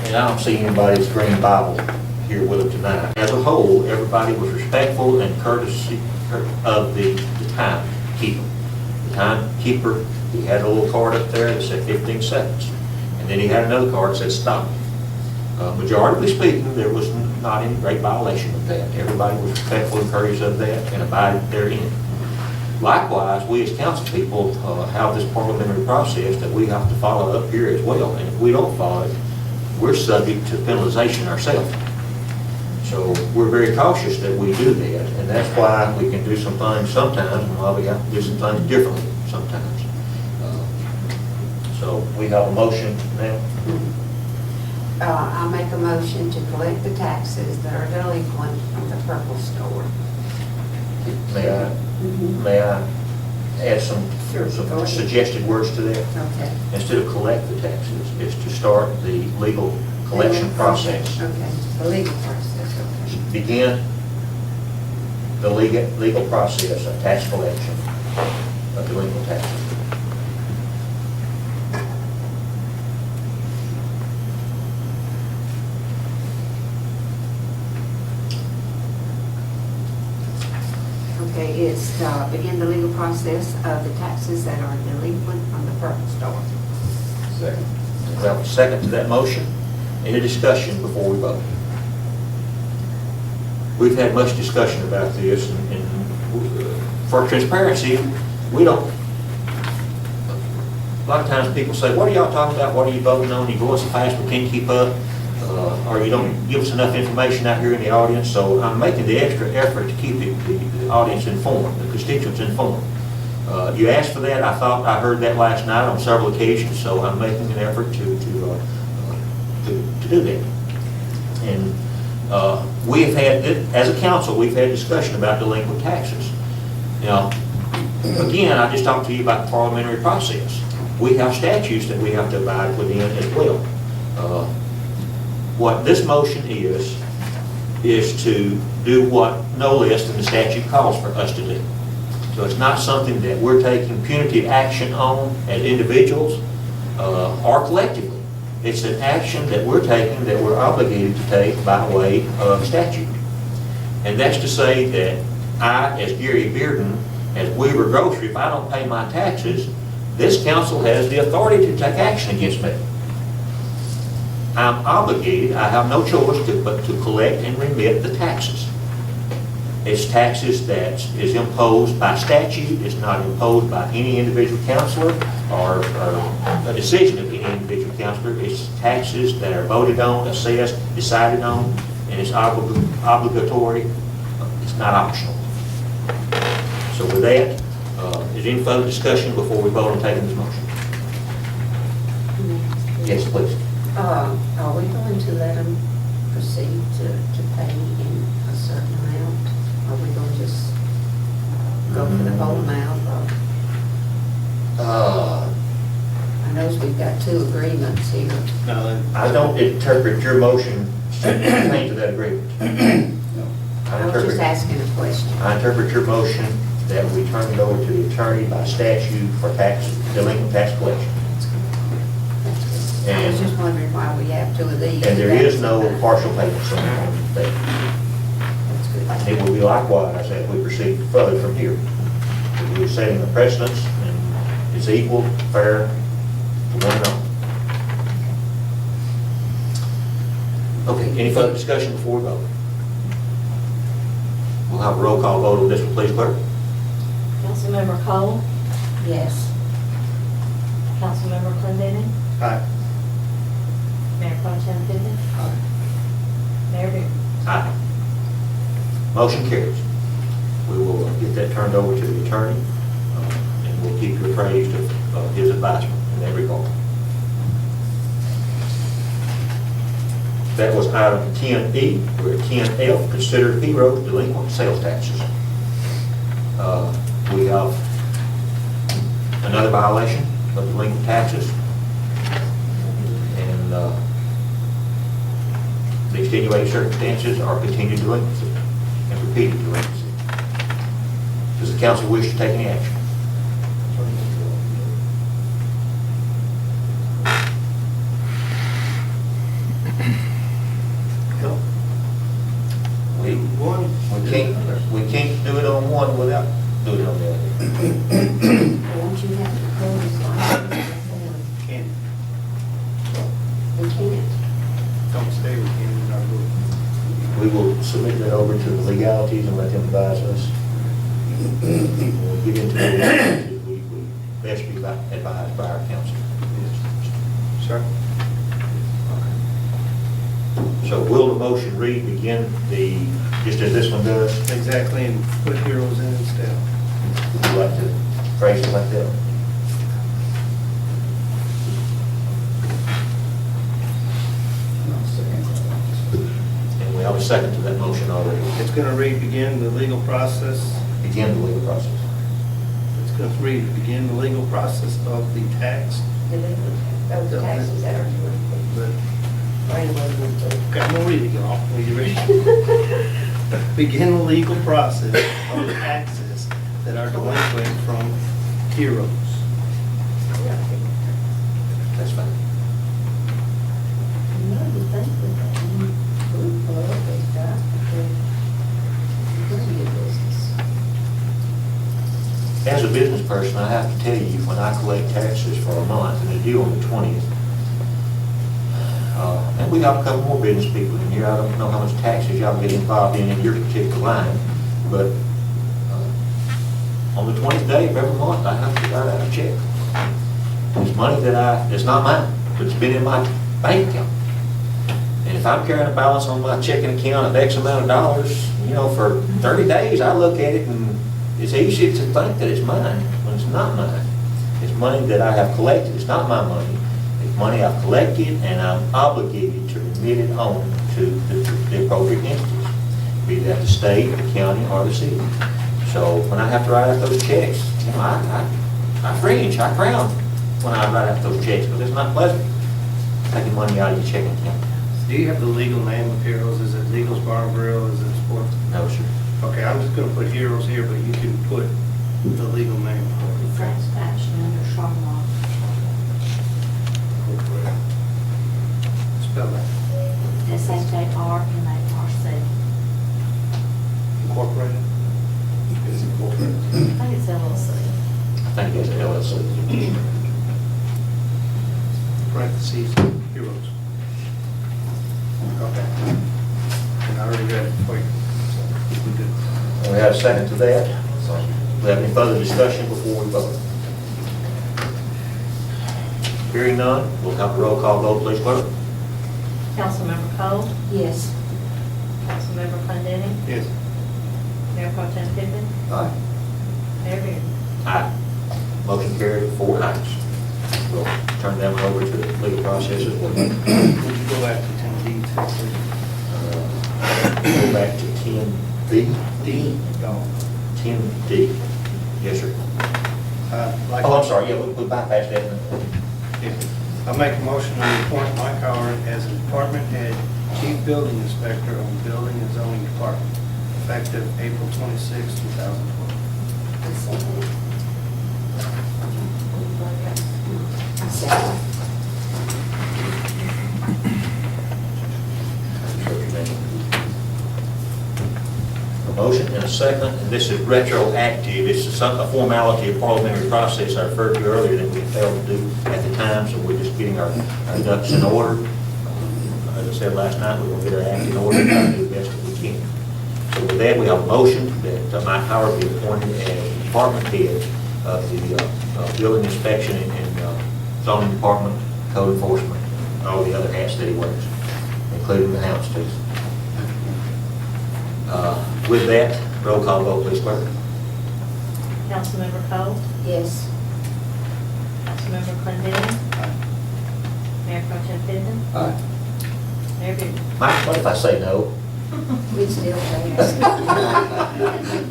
and I don't see anybody's green Bible here with them tonight. As a whole, everybody was respectful and courtesy of the timekeeper. The timekeeper, he had a little card up there that said 15 seconds. And then he had another card that said stop. Majoritively speaking, there was not any great violation of that. Everybody was respectful and courteous of that and abided therein. Likewise, we as council people have this parliamentary process that we have to follow up here as well. And if we don't follow it, we're subject to penalization ourselves. So we're very cautious that we do that, and that's why we can do some things sometimes, and why we have to do some things differently sometimes. So we have a motion now. I make a motion to collect the taxes that are delinquent from the Purple Store. May I add some Sure, go ahead. suggested words to that? Okay. Instead of collect the taxes, is to start the legal collection process. Okay, the legal process, okay. Begin the legal process of tax collection of delinquent taxes. Okay, it's begin the legal process of the taxes that are delinquent from the Purple Store. Second. We have a second to that motion. Any discussion before we vote? We've had much discussion about this, and for transparency, we don't, a lot of times people say, what are y'all talking about? What are you voting on? You going so fast we can't keep up, or you don't give us enough information out here in the audience. So I'm making the extra effort to keep the audience informed, the constituents informed. You asked for that. I thought I heard that last night on several occasions, so I'm making an effort to do that. And we have had, as a council, we've had discussion about delinquent taxes. Now, again, I just talked to you about the parliamentary process. We have statutes that we have to abide within as well. What this motion is to do what no less than the statute calls for us to do. So it's not something that we're taking punitive action on as individuals or collectively. It's an action that we're taking that we're obligated to take by way of statute. And that's to say that I, as Gary Bearden, as Weaver Grocery, if I don't pay my taxes, this council has the authority to take action against me. I'm obligated, I have no choice but to collect and remit the taxes. It's taxes that is imposed by statute, it's not imposed by any individual councilor or a decision of any individual councilor. It's taxes that are voted on, assessed, decided on, and it's obligatory, it's not optional. So with that, is there any further discussion before we vote on taking this motion? Yes, please. Are we going to let them proceed to pay in a certain amount? Are we going to just go for the whole amount? I know we've got 2 agreements here. No, I don't interpret your motion to pertain to that agreement. I was just asking a question. I interpret your motion that we turn it over to the attorney by statute for delinquent tax collection. I was just wondering why we have 2 of these. And there is no partial payments on that. That's good. And it will be likewise as we proceed further from here. We're setting the precedence, and it's equal, fair, to one and all. Okay, any further discussion before we vote? We'll have a roll call vote on this one, please, clerk. Councilmember Cole, Yes. Councilmember Clendenin, Aye. Mayor Pro Tem Pittman, Mayor Beard. Aye. Motion carries. We will get that turned over to the attorney, and we'll keep you appraised of his advisement in that regard. That was item 10E. We're at 10F, consider Heroes delinquent sales taxes. We have another violation of delinquent taxes. And the extenuating circumstances are continued delinquency and repeated delinquency. Does the council wish to take any action? We can't do it on one without doing it on the other. Won't you have to pull this license before? Can't, We can't. don't say we can in our book. We will submit that over to the legalities and let them advise us. We'll get into the legalities. We best be advised by our council. Sir? So will the motion read, begin just as this one does? Exactly, and put heroes in instead. Would you like to phrase it like that? And we have a second to that motion already. It's going to read, begin the legal process. Begin the legal process. It's going to read, begin the legal process of the tax. Those taxes that are delinquent. But, Or anyway, we do. okay, I'm going to read it, y'all. Are you ready? Begin the legal process of the taxes that are delinquent from heroes. That's fine. No, you think with that group of they've got, pretty good business. As a business person, I have to tell you, when I collect taxes for a month, and it's due on the 20th, and we have a couple more business people in here, I don't know how much taxes y'all get involved in your particular line, but on the 20th day of every month, I have to write out a check. It's money it's not mine, but it's been in my bank account. And if I'm carrying a balance on my checking account of X amount of dollars, for 30 days, I look at it and it's easy to think that it's mine when it's not mine. It's money that I have collected. It's not my money. It's money I've collected, and I'm obligated to remit it on to the appropriate entities, be that the state, the county, or the city. So when I have to write out those checks, I cringe, I frown when I write out those checks, because it's not pleasant taking money out of your checking account. Do you have the legal name of heroes? Is it Eagles Bar and Grill? Is it Sports? No, sir. Okay, I'm just going to put heroes here, but you can put The legal name. Transaction under Charlotte law. Spell that. SHARMARC. Incorporated. It's incorporated. I think it's LLC. I think it's LLC. Parentheses, Heroes. Okay. And I already read it for you. So we good. And we have a second to that. So, do we have any further discussion before we vote? Hearing none, we'll have a roll call vote, please, clerk. Councilmember Cole? Yes. Councilmember Clendenning? Yes. Mayor Pro Tem Pittman? Aye. Mayor Beard? Aye. Motion carried, 4 ayes. We'll turn that one over to the legal process as well. Would you go back to 10D too, please? Go back to 10B. D. Gone. 10D. Yes, sir. Like. Oh, I'm sorry, yeah, we bypassed that. I make a motion to appoint Mike Howard as a department head, chief building inspector on building and zoning department, effective April 26, 2012. I second it. I second. A motion and a second, and this is retroactive. It's a formality of parliamentary process I referred to earlier that we failed to do at the time, so we're just getting our ducks in order. As I said last night, we're going to get our act in order and try to do the best that we can. So with that, we have a motion that Mike Howard be appointed as department head of the building inspection and zoning department, code enforcement, and all the other hats that he wears, including the house too. With that, roll call vote, please, clerk. Councilmember Cole? Yes. Councilmember Clendenning? Mayor Pro Tem Pittman? Aye. Mayor Beard? Mike, what if I say no? We still pass.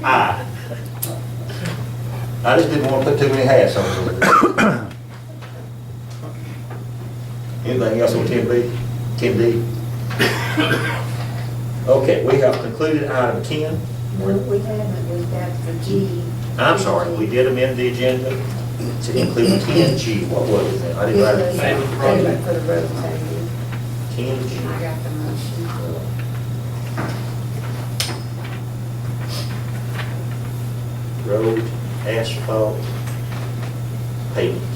Aye. I just didn't want to put too many hats on it. Anything else on 10B? 10D? Okay, we have concluded item 10. No, we haven't, we got the G. I'm sorry, we did amend the agenda to include 10G. What was it then? I didn't write it. Payment for the road paving. 10G. I got the motion. Road, asphalt, pavement.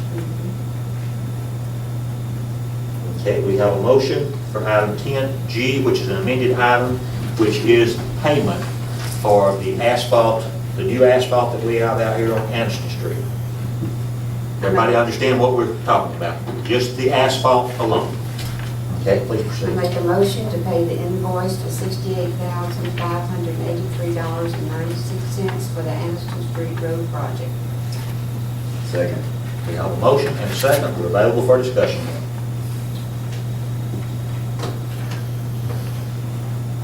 Okay, we have a motion for item 10G, which is an amended item, which is payment for the asphalt, the new asphalt that we have out here on Anderson Street. Everybody understand what we're talking about? Just the asphalt alone. Okay, please I proceed. make a motion to pay the invoice for $68,583.96 for the Anderson Street Road project. Second. We have a motion and a second. We're available for discussion.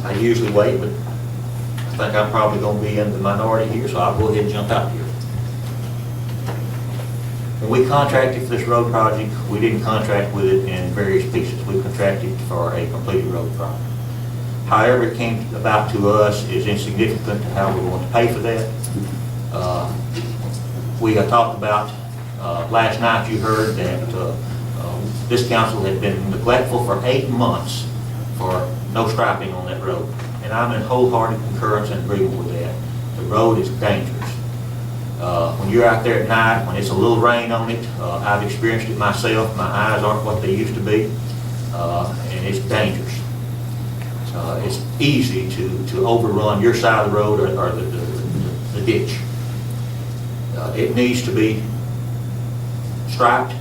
I usually wait, but I think I'm probably going to be in the minority here, so I'll go ahead and jump out here. When we contracted for this road project, we didn't contract with it in various pieces. We contracted for a completed road project. However it came about to us is insignificant to how we're going to pay for that. We had talked about, last night you heard that this council had been neglectful for 8 months for no striping on that road. And I'm in wholehearted concurrence and agreement with that. The road is dangerous. When you're out there at night, when it's a little rain on it, I've experienced it myself. My eyes aren't what they used to be, and it's dangerous. It's easy to overrun your side of the road or the ditch. It needs to be striped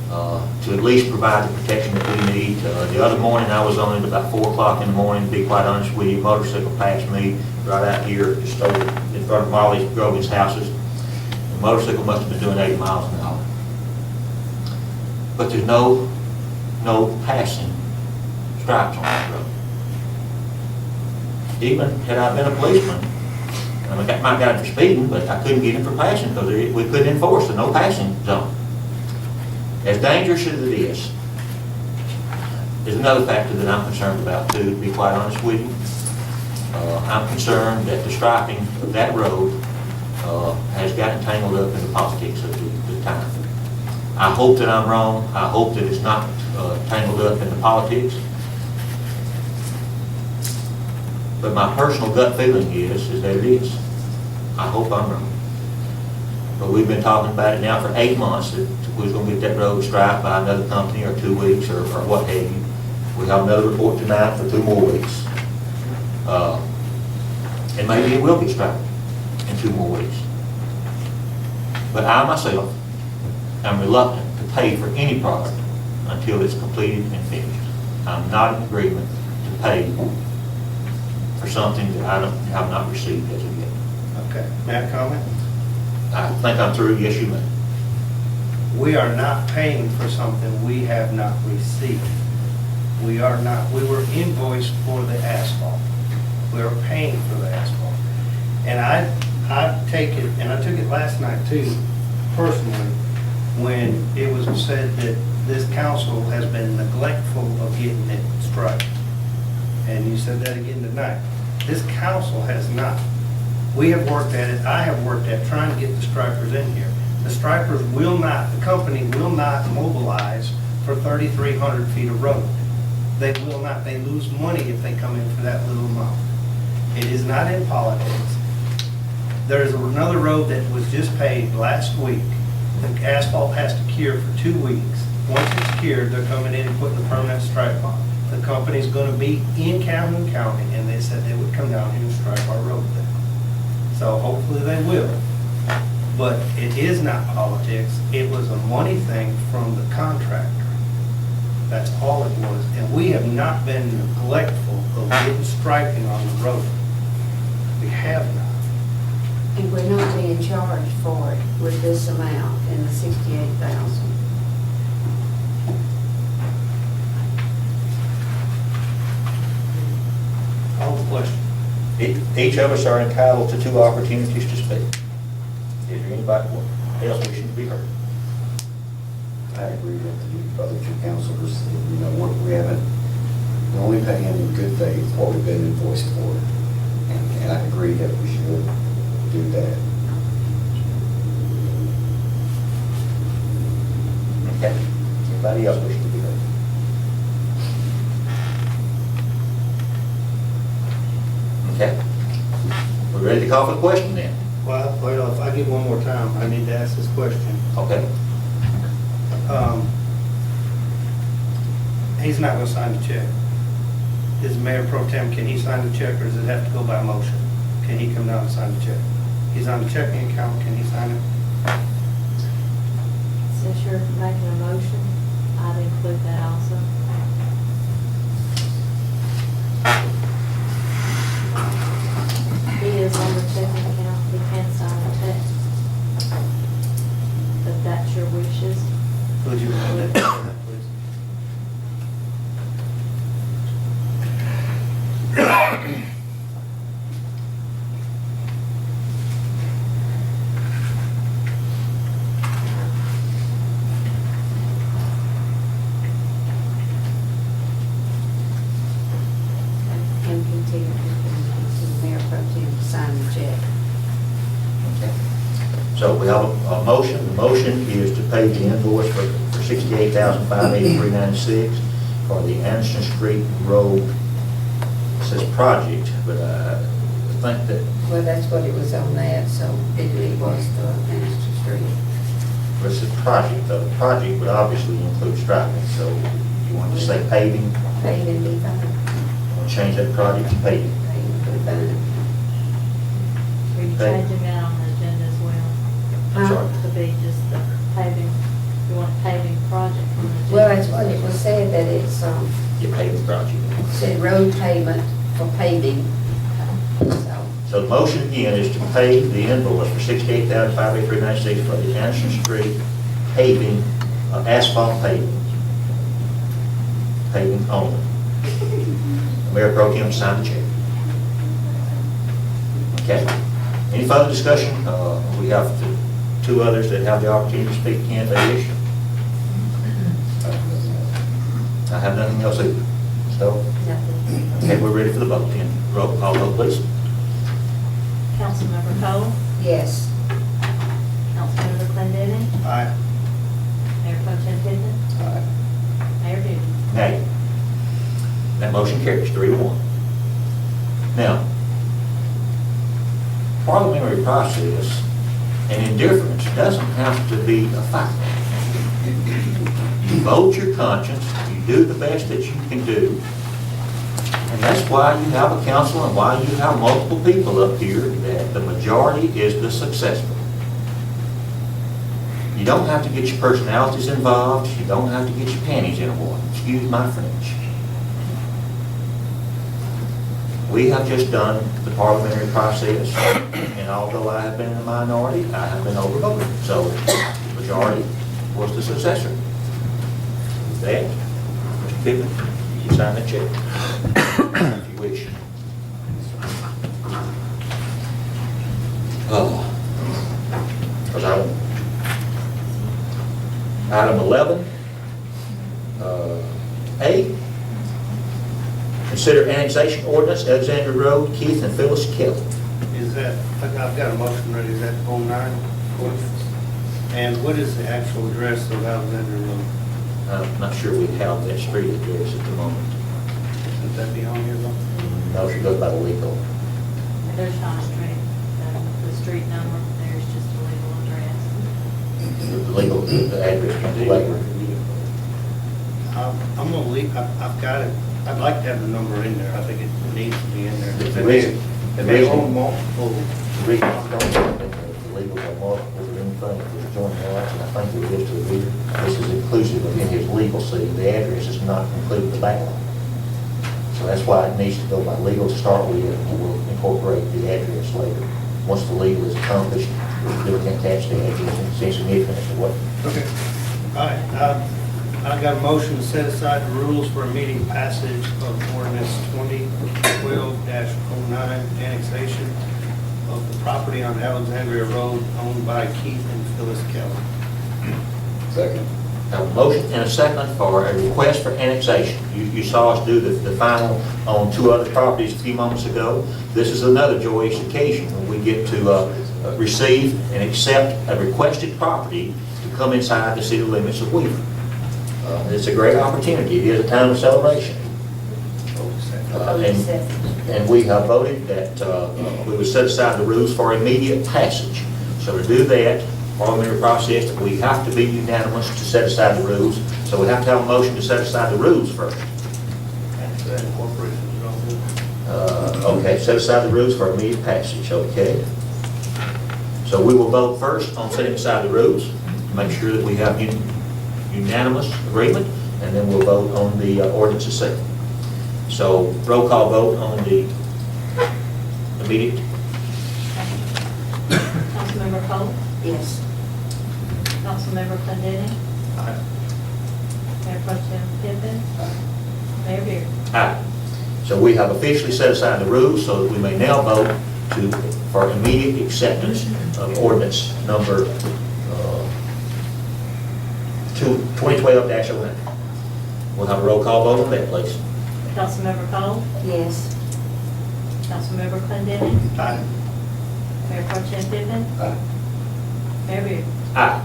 to at least provide the protection that we need. The other morning, I was on it about 4 o'clock in the morning, to be quite honest with you. A motorcycle passed me right out here, just over in front of Molly Grogan's houses. The motorcycle must have been doing 80 miles an hour. But there's no passing stripes on that road. Even had I been a policeman, I might have got him for speeding, but I couldn't get him for passing because we couldn't enforce the no passing zone. As dangerous as it is, there's another factor that I'm concerned about too, to be quite honest with you. I'm concerned that the striping of that road has gotten tangled up in the politics of the time. I hope that I'm wrong. I hope that it's not tangled up in the politics. But my personal gut feeling is that it is. I hope I'm wrong. But we've been talking about it now for 8 months, that we was gonna get that road striped by another company, or 2 weeks, or what have you. We have another report tonight for 2 more weeks. And maybe it will be striped in 2 more weeks. But I myself am reluctant to pay for any product until it's completed and finished. I'm not in agreement to pay for something that I have not received as of yet. Okay, may I comment? I think I'm through. Yes, you may. We are not paying for something we have not received. We are not, we were invoiced for the asphalt. We are paying for the asphalt. And I take it, and I took it last night too, personally, when it was said that this council has been neglectful of getting it striped. And you said that again tonight. This council has not. We have worked at it, I have worked at trying to get the stripers in here. The stripers will not, the company will not mobilize for 3,300 feet of road. They will not, they lose money if they come in for that little amount. It is not in politics. There is another road that was just paved last week. The asphalt has to cure for 2 weeks. Once it's cured, they're coming in and putting the permanent stripe on. The company's gonna be in Calhoun County, and they said they would come down here and stripe our road there. So hopefully they will. But it is not politics. It was a money thing from the contractor. That's all it was. And we have not been neglectful of getting striping on the road. We have not. And we're not being charged for it with this amount in the 68,000. Call the question. Each of us are entitled to 2 opportunities to speak. Is there anybody else wishing to be heard? I agree with the other 2 councilors. You know, we haven't, we're only paying in good faith what we've been invoiced for. And I agree that we should do that. Okay. Anybody else wishing to be heard? Okay. We're ready to call for the question then? Well, if I get one more time, I need to ask this question. Okay. He's not gonna sign the check. Is Mayor Pro Tem, can he sign the check, or does it have to go by motion? Can he come down and sign the check? He's on the checking account, can he sign it? Since you're making a motion, I'd include that also. He is on the checking account, he can sign the check. But that's your wishes. Would you include that, please? And continue to Mayor Pro Tem to sign the check. Okay. So we have a motion. The motion is to pay the invoice for $68,583.96 for the Anderson Street Road, it says project, but I think that, Well, that's what it was on that, so it was the Anderson Street. well, it says project, though. The project would obviously include striping, so you want to say paving, Paving be fine. we'll change that project to paving. Paving be fine. Are you Okay. changing that on the agenda as well? I'm sorry. To be just the paving, you want paving project on the agenda? Well, that's what it was said, that it's, Get paving project. said road payment for paving. So, So the motion again is to pay the invoice for $68,583.96 for the Anderson Street paving, asphalt paving. Paving only. Mayor Pro Tem sign the check. Okay. Any further discussion? We have 2 others that have the opportunity to speak. Kent, Ayush? I have nothing else either. So, nothing. okay, we're ready for the vote then. Roll call vote, please. Councilmember Cole, Yes. Motion carries 3-1. Now, parliamentary process and indifference doesn't have to be a factor. You vote your conscience, you do the best that you can do, and that's why you have a council and why you have multiple people up here, that the majority is the successful. You don't have to get your personalities involved, you don't have to get your panties in a wad, excuse my French. We have just done the parliamentary process, and although I have been in the minority, I have been overvoted. So the majority was the successor. With that, Mr. Pittman, you can sign the check if you wish. Item 11, A. Consider annexation ordinance, Alexander Road, Keith and Phyllis Kelly. Is that, I've got a motion ready, is that 09 ordinance? And what is the actual address of Alexander Road? I'm not sure we have that street address at the moment. Should that be on here though? No, she goes by the legal. There's not a street, the street number, there's just a legal address. The legal, the address comes later. I'm gonna leave, I've got it, I'd like to have the number in there, I think it needs to be in there. The reason- If they own multiple, The reason I don't think the legal or multiple or anything is joint lots, and I think it is to the reader. This is inclusive of in his legal city. The address is not included the back lot. So that's why it needs to go by legal to start with, and we'll incorporate the address later. Once the legal is accomplished, we can attach the address and see significance of what. okay. All right, I got a motion to set aside the rules for immediate passage of ordinance 2012-09, annexation of the property on Alexandria Road owned by Keith and Phyllis Kelly. Second. Have a motion and a second for a request for annexation. You saw us do the final on 2 other properties a few moments ago. This is another joyous occasion when we get to receive and accept a requested property to come inside the city limits of Weaver. It's a great opportunity. It is a time of celebration. And we have voted that we would set aside the rules for immediate passage. So to do that, parliamentary process, that we have to be unanimous to set aside the rules. So we have to have a motion to set aside the rules first. That's that incorporation. Okay, set aside the rules for immediate passage, okay? So we will vote first on setting aside the rules, to make sure that we have unanimous agreement, and then we'll vote on the ordinance itself. So roll call vote on the immediate. Councilmember Cole? Yes. Councilmember Clendenin? Aye. Mayor Pro Tem Pittman? Mayor Beard? Aye. So we have officially set aside the rules so that we may now vote for immediate acceptance of ordinance number 2012-09. We'll have a roll call vote on that, please. Councilmember Cole? Yes. Councilmember Clendenin? Aye. Mayor Pro Tem Pittman? Aye. Mayor Beard? Aye.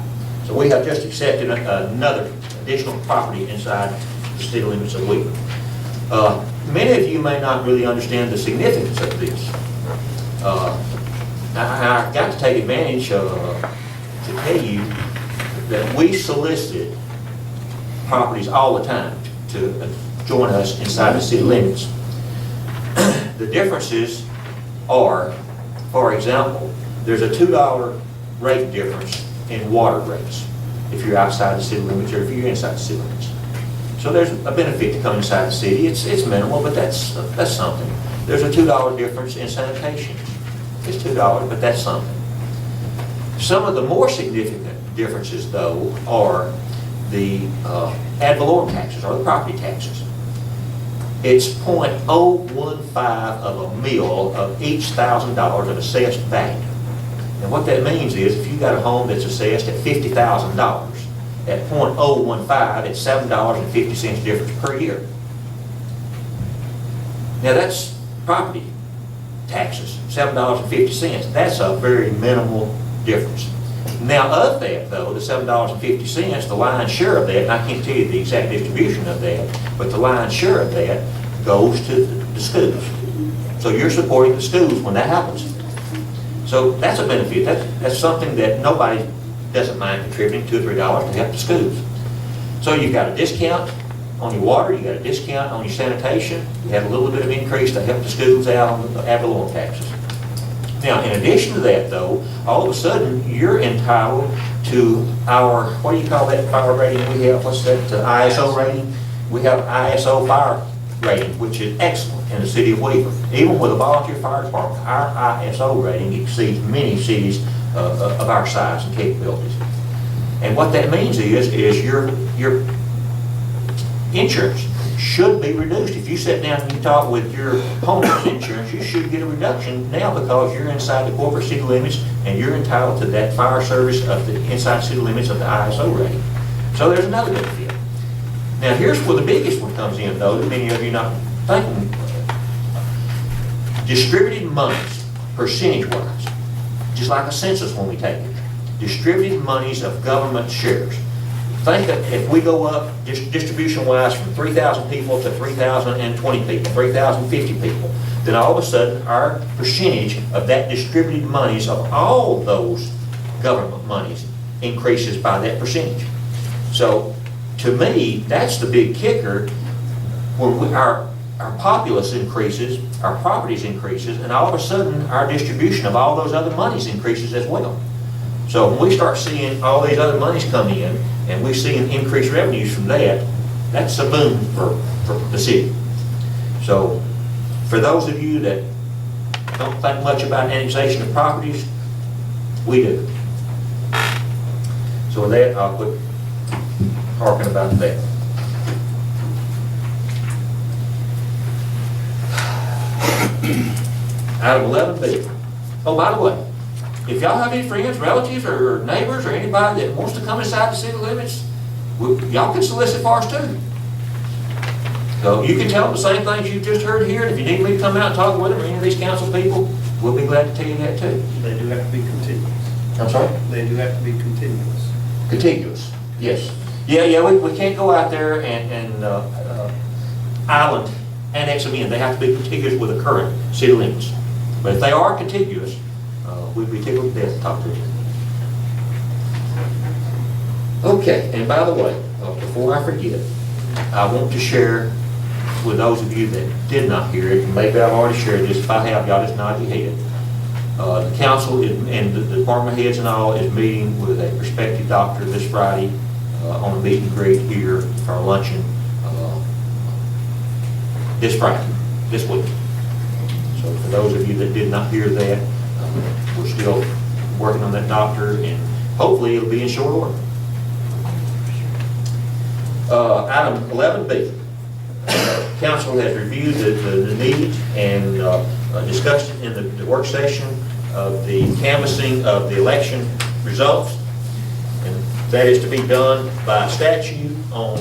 So we have just accepted another additional property inside the city limits of Weaver. Many of you may not really understand the significance of this. I've got to take advantage to tell you that we solicit properties all the time to join us inside the city limits. The differences are, for example, there's a $2 rate difference in water rates if you're outside the city limits or if you're inside the city limits. So there's a benefit to come inside the city. It's minimal, but that's something. There's a $2 difference in sanitation. It's $2, but that's something. Some of the more significant differences, though, are the ad valorem taxes, or the property taxes. It's 0.015 of a mil of each $1,000 of assessed value. And what that means is if you got a home that's assessed at $50,000, at 0.015, it's $7.50 difference per year. Now that's property taxes, $7.50. That's a very minimal difference. Now of that though, the $7.50, the lion's share of that, and I can't tell you the exact distribution of that, but the lion's share of that goes to the schools. So you're supporting the schools when that happens. So that's a benefit. That's something that nobody doesn't mind contributing $2 or $3 to help the schools. So you've got a discount on your water, you got a discount on your sanitation, you have a little bit of increase to help the schools out on the ad valorem taxes. Now, in addition to that though, all of a sudden, you're entitled to our, what do you call that fire rating we have? What's that, ISO rating? We have ISO fire rating, which is excellent in the city of Weaver. Even with a volunteer fire department, our ISO rating exceeds many cities of our size and capabilities. And what that means is your insurance should be reduced. If you sit down and you talk with your homeowner's insurance, you should get a reduction now because you're inside the corporate city limits and you're entitled to that fire service of the inside city limits of the ISO rating. So there's another benefit. Now here's where the biggest one comes in though, that many of you are not thinking. Distributed monies, percentage-wise, just like a census when we take it. Distributed monies of government shares. Think that if we go up distribution-wise from 3,000 people to 3,020 people, 3,050 people, then all of a sudden our percentage of that distributed monies of all those government monies increases by that percentage. So to me, that's the big kicker. When our populace increases, our properties increases, and all of a sudden our distribution of all those other monies increases as well. So when we start seeing all these other monies come in, and we see an increased revenues from that, that's a boom for the city. So for those of you that don't think much about annexation of properties, we do. So with that, I'll quit harping about that. Item 11B. Oh, by the way, if y'all have any friends, relatives, or neighbors, or anybody that wants to come inside the city limits, y'all can solicit for us too. So you can tell them the same things you just heard here, and if you need me to come out and talk with them, or any of these council people, we'll be glad to tell you that too. They do have to be continuous. I'm sorry? They do have to be continuous. Contiguous, yes. Yeah, we can't go out there and island annex them in. They have to be contiguous with the current city limits. But if they are contiguous, we'd be tickled to death to talk to you. Okay, and by the way, before I forget, I want to share with those of you that did not hear it, and maybe I've already shared this. If I have, y'all just nod your head. The council and the department heads and all is meeting with a prospective doctor this Friday on a meet and greet here for a luncheon this Friday, this week. So for those of you that did not hear that, we're still working on that doctor, and hopefully it'll be in short order. Item 11B. Council has reviewed the need and discussed it in the work session of the canvassing of the election results. And that is to be done by statute on,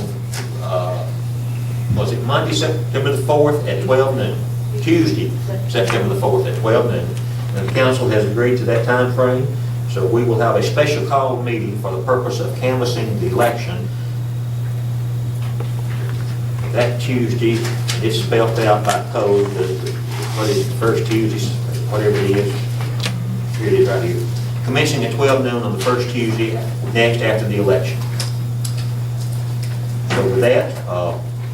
was it Monday, September the 4th at 12 noon? Tuesday, September the 4th at 12 noon. And the council has agreed to that time frame, so we will have a special call meeting for the purpose of canvassing the election that Tuesday. It's spelled out by code, what is it, the first Tuesday, whatever it is. Here it is right here. Commencing at 12 noon on the first Tuesday next after the election. So with that,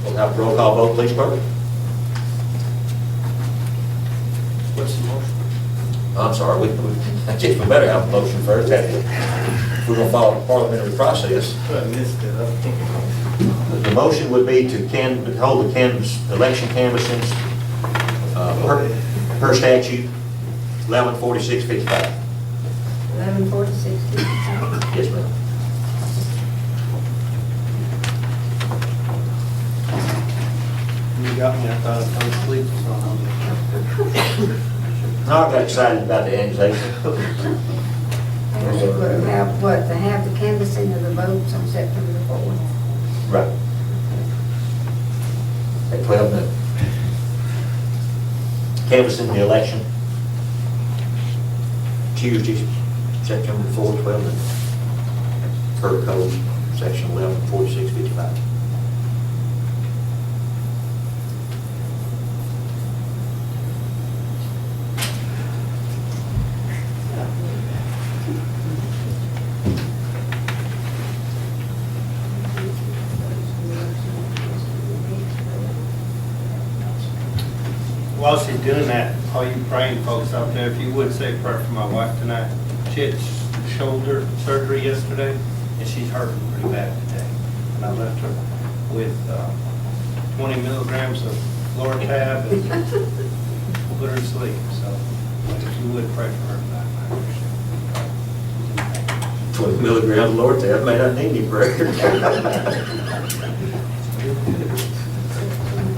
we'll have a roll call vote, please, clerk. What's the motion? I'm sorry, I think we better have a motion first. If we're going to follow the parliamentary process. I missed it. I think The motion would be to hold the election canvassing per statute 1146-55. 1146. Yes, ma'am. you got me. I thought I was asleep or something. No, I got excited about the annexation. To have the canvassing of the votes on September the 4th. Right. At 12 noon. Canvassing the election Tuesday, September 4th, 12 noon. Per code, section 1146-55. while she's doing that, all you praying folks out there, if you would say a prayer for my wife tonight. She had shoulder surgery yesterday, and she's hurting pretty bad today. And I left her with 20 milligrams of Lortab and put her to sleep. So if you would pray for her tonight, I appreciate it. 20 milligrams, Lord, that may not need any prayer.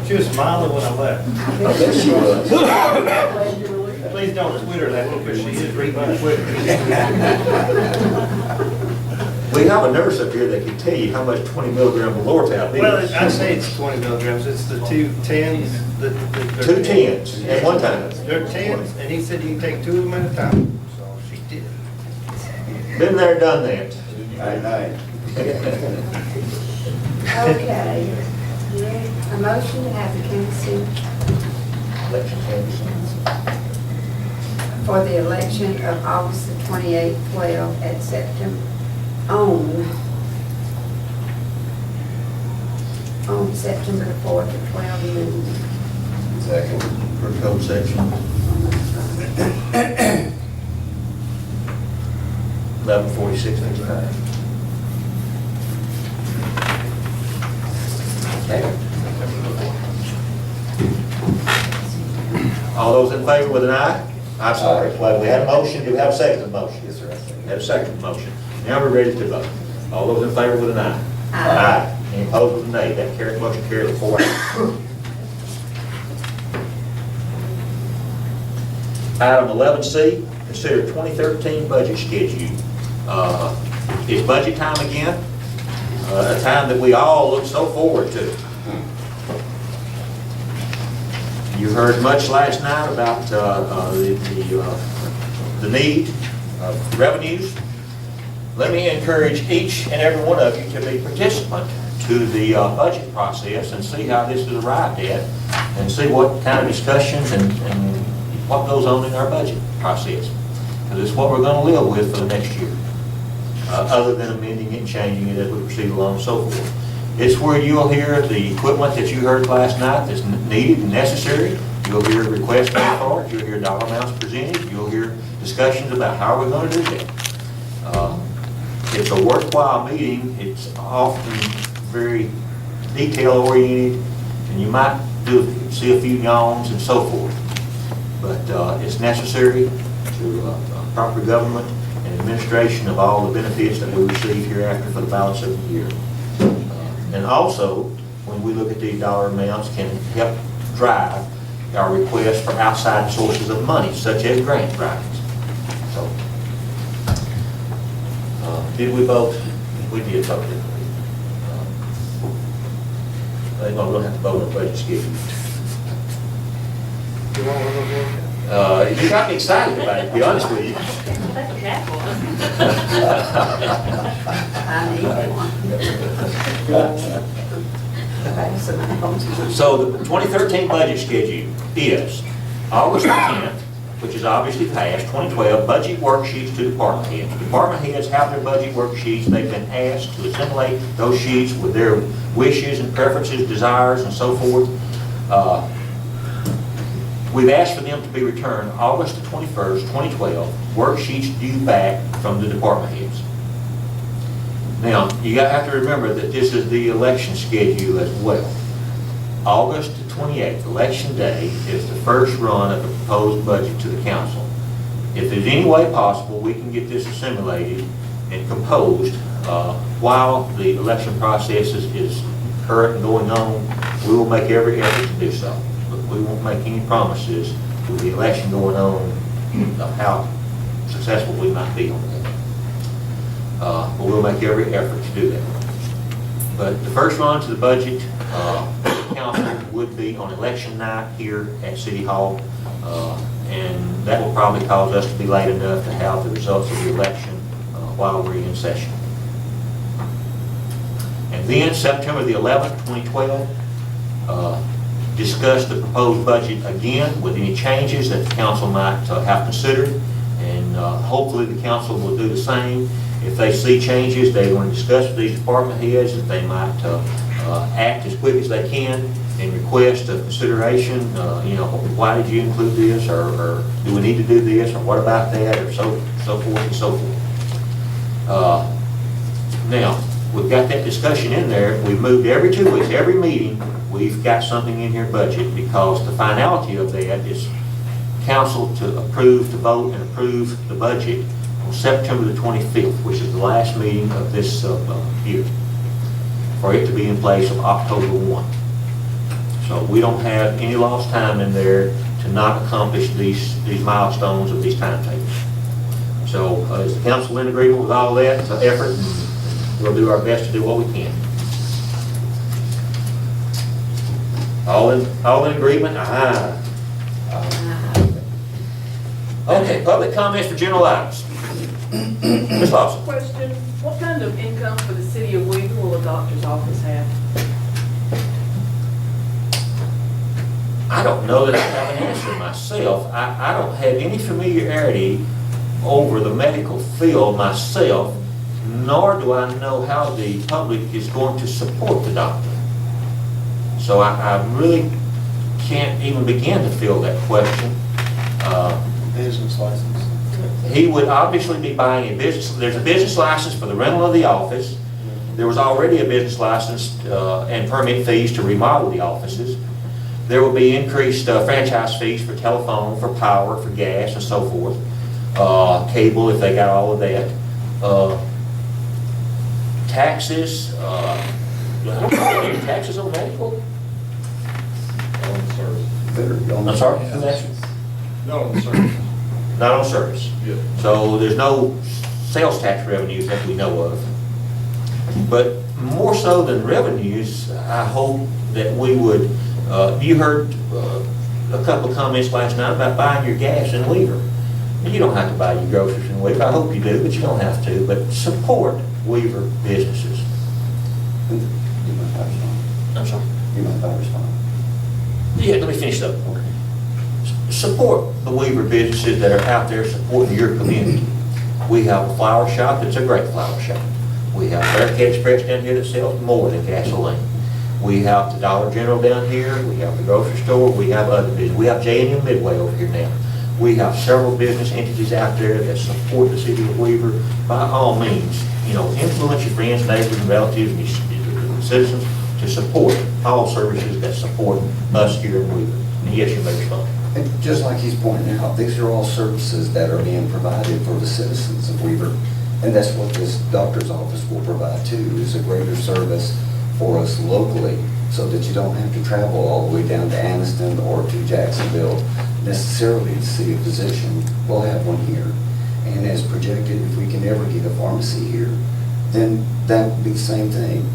She was smiling when I left. I bet she was. Please don't Twitter that because she is reading my Twitter. We have a nurse up here that can tell you how much 20 milligrams of Lortab is. Well, I say it's 20 milligrams. It's the 2 10s. The 2 10s at one time. They're 10s, and he said you can take 2 of them at a time. So she did. Been there, done that. Okay. A motion to have the council Election canvassing. for the election of August the 28th, 12 at September, on September the 4th at 12 noon. Second. For code section. 1146:59. Okay. All those in favor with an aye? I'm sorry, well, we had a motion, do we have a second motion? Yes, sir. We had a second motion. Now we're ready to vote. All those in favor with an aye? Aye. Any opposed with a nay? That carried, motion carried 4-ayes. Item 11C, consider 2013 budget schedule. It's budget time again, a time that we all look so forward to. You heard much last night about the need of revenues. Let me encourage each and every one of you to be participant to the budget process and see how this is arrived at, and see what kind of discussions and what goes on in our budget process. Because it's what we're going to live with for the next year, other than amending it and changing it as we proceed along and so forth. It's where you'll hear the equipment that you heard last night that's needed and necessary. You'll hear requests made for it. You'll hear dollar amounts presented. You'll hear discussions about how we're going to do that. It's a worthwhile meeting. It's often very detail-oriented, and you might see a few yawns and so forth. But it's necessary to proper government and administration of all the benefits that we receive hereafter for the balance of the year. And also, when we look at these dollar amounts, can help drive our requests for outside sources of money, such as grant writings. So, did we vote? We did vote, didn't we? I think we're going to have to vote on the budget schedule. You got me excited about it, to be honest with you. I need one. So the 2013 budget schedule is August 10th, which is obviously past, 2012, budget worksheets to department heads. Department heads have their budget worksheets. They've been asked to assimilate those sheets with their wishes and preferences, desires, and so forth. We've asked for them to be returned August the 21st, 2012, worksheets due back from the department heads. Now, you have to remember that this is the election schedule as well. August the 28th, election day, is the first run of the proposed budget to the council. If there's any way possible, we can get this assimilated and composed while the election process is current and going on. We will make every effort to do so, but we won't make any promises with the election going on of how successful we might be on that. But we'll make every effort to do that. But the first run to the budget council would be on election night here at City Hall, and that will probably cause us to be late enough to have the results of the election while we're in session. And then September the 11th, 2012, discuss the proposed budget again with any changes that the council might have considered, and hopefully the council will do the same. If they see changes, they want to discuss with these department heads that they might act as quick as they can and request a consideration, why did you include this, or do we need to do this, or what about that, or so forth and so forth. Now, we've got that discussion in there. We've moved every 2 weeks, every meeting, we've got something in here budget, because the finality of that is council to vote and approve the budget on September the 25th, which is the last meeting of this year, for it to be in place of October 1. So we don't have any lost time in there to not accomplish these milestones of these timetables. So is the council in agreement with all that effort? We'll do our best to do what we can. All in agreement? Aye. Okay, public comments for general items. Ms. Lawson. Question, what kind of income for the city of Weaver will a doctor's office have? I don't know that I have an answer myself. I don't have any familiarity over the medical field myself, nor do I know how the public is going to support the doctor. So I really can't even begin to field that question. Business license. He would obviously be buying a business. There's a business license for the rental of the office. There was already a business license and permit fees to remodel the offices. There will be increased franchise fees for telephone, for power, for gas, and so forth. Cable, if they got all of that. Taxes, I don't know, any taxes on medical? On service. I'm sorry? Who asked? Not on service. Not on service. Yeah. So there's no sales tax revenues that we know of. But more so than revenues, I hope that we would, you heard a couple of comments last night about buying your gas in Weaver. You don't have to buy your groceries in Weaver. I hope you do, but you don't have to. But support Weaver businesses. You might have respond. I'm sorry? You might have respond. Yeah, let me finish up. Support the Weaver businesses that are out there supporting your community. We have a flower shop that's a great flower shop. We have Barricade Express down here that sells more than gasoline. We have the Dollar General down here. We have the grocery store. We have other businesses. We have J&M Midway over here now. We have several business entities out there that support the city of Weaver. By all means, influence your friends, neighbors, and relatives, and your citizens to support all services that support us here in Weaver. And yes, you may respond. And just like he's pointing out, these are all services that are being provided for the citizens of Weaver. And that's what this doctor's office will provide too, is a greater service for us locally, so that you don't have to travel all the way down to Anniston or to Jacksonville necessarily to see a physician. We'll have one here. And as projected, if we can ever get a pharmacy here, then that would be the same thing.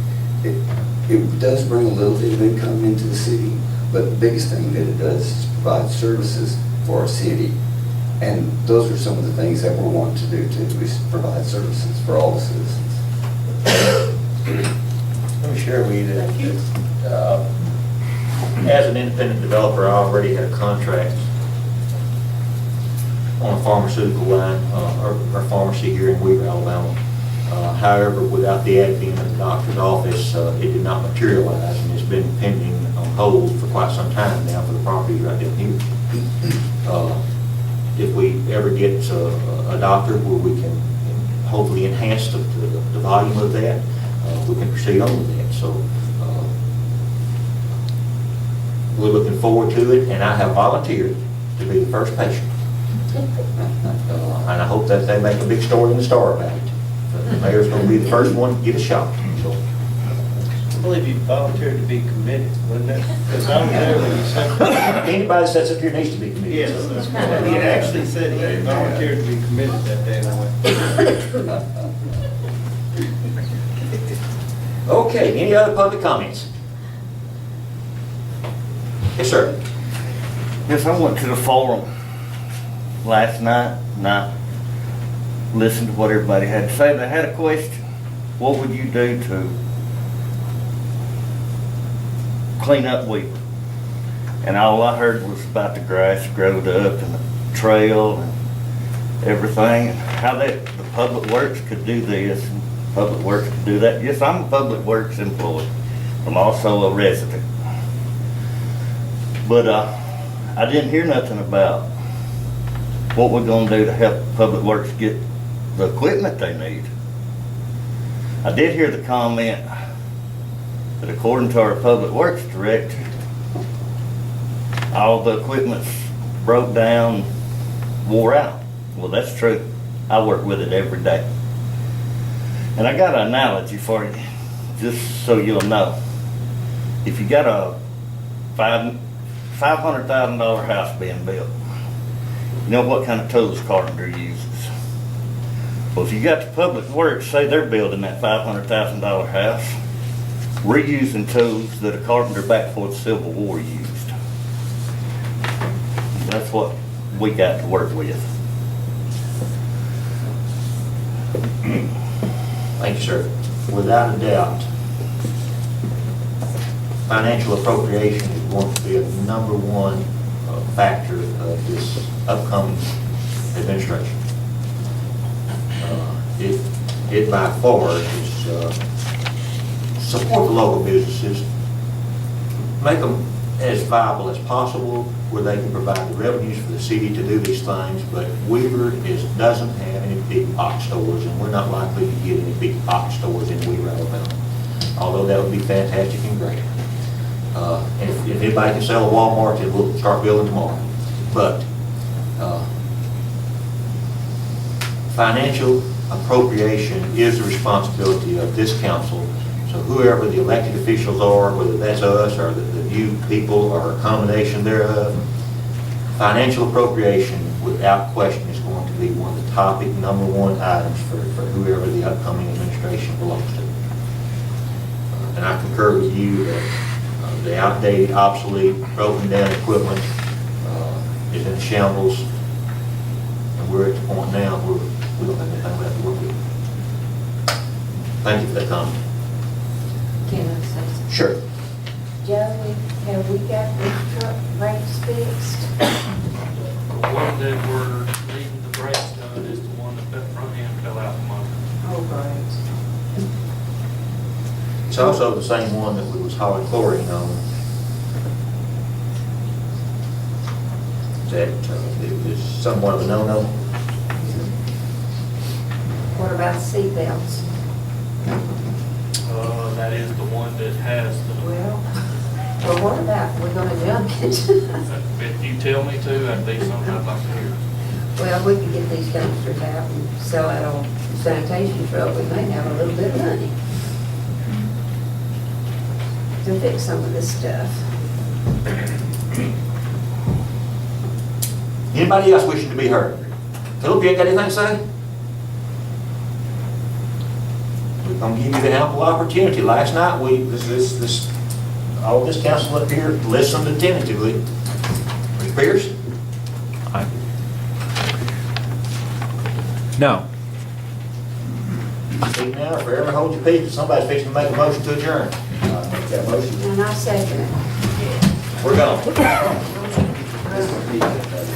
It does bring a little bit of income into the city, but the biggest thing that it does is provide services for our city. And those are some of the things that we're wanting to do too, is provide services for all the citizens. Let me share with you that as an independent developer, I already had a contract on a pharmaceutical line, or pharmacy here in Weaver, Alabama. However, without the advent of the doctor's office, it did not materialize, and it's been pending on hold for quite some time now for the property right down here. If we ever get a doctor where we can hopefully enhance the volume of that, we can proceed on with that. So we're looking forward to it, and I have volunteered to be the first patient. And I hope that they make a big story in the Star about it. The mayor's going to be the first one to get a shot. So. I believe you volunteered to be committed, wasn't it? Because I was there when you said. Anybody that sits up here needs to be committed. Yes, that's correct. He actually said he volunteered to be committed that day, and I went. Okay, any other public comments? Yes, sir. Yes, I went to the forum last night and I listened to what everybody had to say. They had a question. What would you do to clean up Weaver? And all I heard was about the grass growed up and the trail and everything, and how that the Public Works could do this and Public Works could do that. Yes, I'm a Public Works employee. I'm also a resident. But, I didn't hear nothing about what we're gonna do to help Public Works get the equipment they need. I did hear the comment that according to our Public Works director, all the equipment's broke down, wore out. Well, that's true. I work with it every day. And I got an analogy for you, just so you'll know. If you got a $500,000 house being built, you know what kind of tools carpenter uses. Well, if you got the Public Works, say they're building that $500,000 house, we're using tools that a carpenter back before the Civil War used. That's what we got to work with. Thank you, sir. Without a doubt, financial appropriation is going to be a number one factor of this upcoming administration. It by far is support the local businesses, make them as viable as possible where they can provide the revenues for the city to do these things, but Weaver doesn't have any big box stores, and we're not likely to get any big box stores in Weaver, Alabama, although that would be fantastic and great. And if anybody can sell a Walmart, then we'll start building tomorrow. But financial appropriation is the responsibility of this council. So whoever the elected officials are, whether that's us or the new people or a combination thereof, financial appropriation without question is going to be one of the topic number one items for whoever the upcoming administration belongs to. And I concur with you that the outdated, obsolete, broken down equipment is in shambles. And we're at the point now where we don't have anything left to work with. Thank you for that comment. Can I say something? Sure. Joey, have we got the truck brakes fixed? The one that we're needing the brakes done is the one that front end fell out from under. Oh, great. It's also the same one that we was hauling chlorine on. That is somewhat of a no-no. What about seatbelts? That is the one that has the, Well, what about, we're gonna junk it? if you tell me to, that'd be something I'd like to hear. Well, we can get these dumpsters out and sell that old sanitation truck, we may have a little bit of money to fix some of this stuff. Anybody else wishing to be heard? Philip, you ain't got anything to say? We're gonna give you the ample opportunity. Last night, all this council up here listened attentively. Mr. Pierce? No. Speak now or forever hold your peace. Somebody's fixing to make a motion to adjourn. Make that motion. And I second it. We're gone.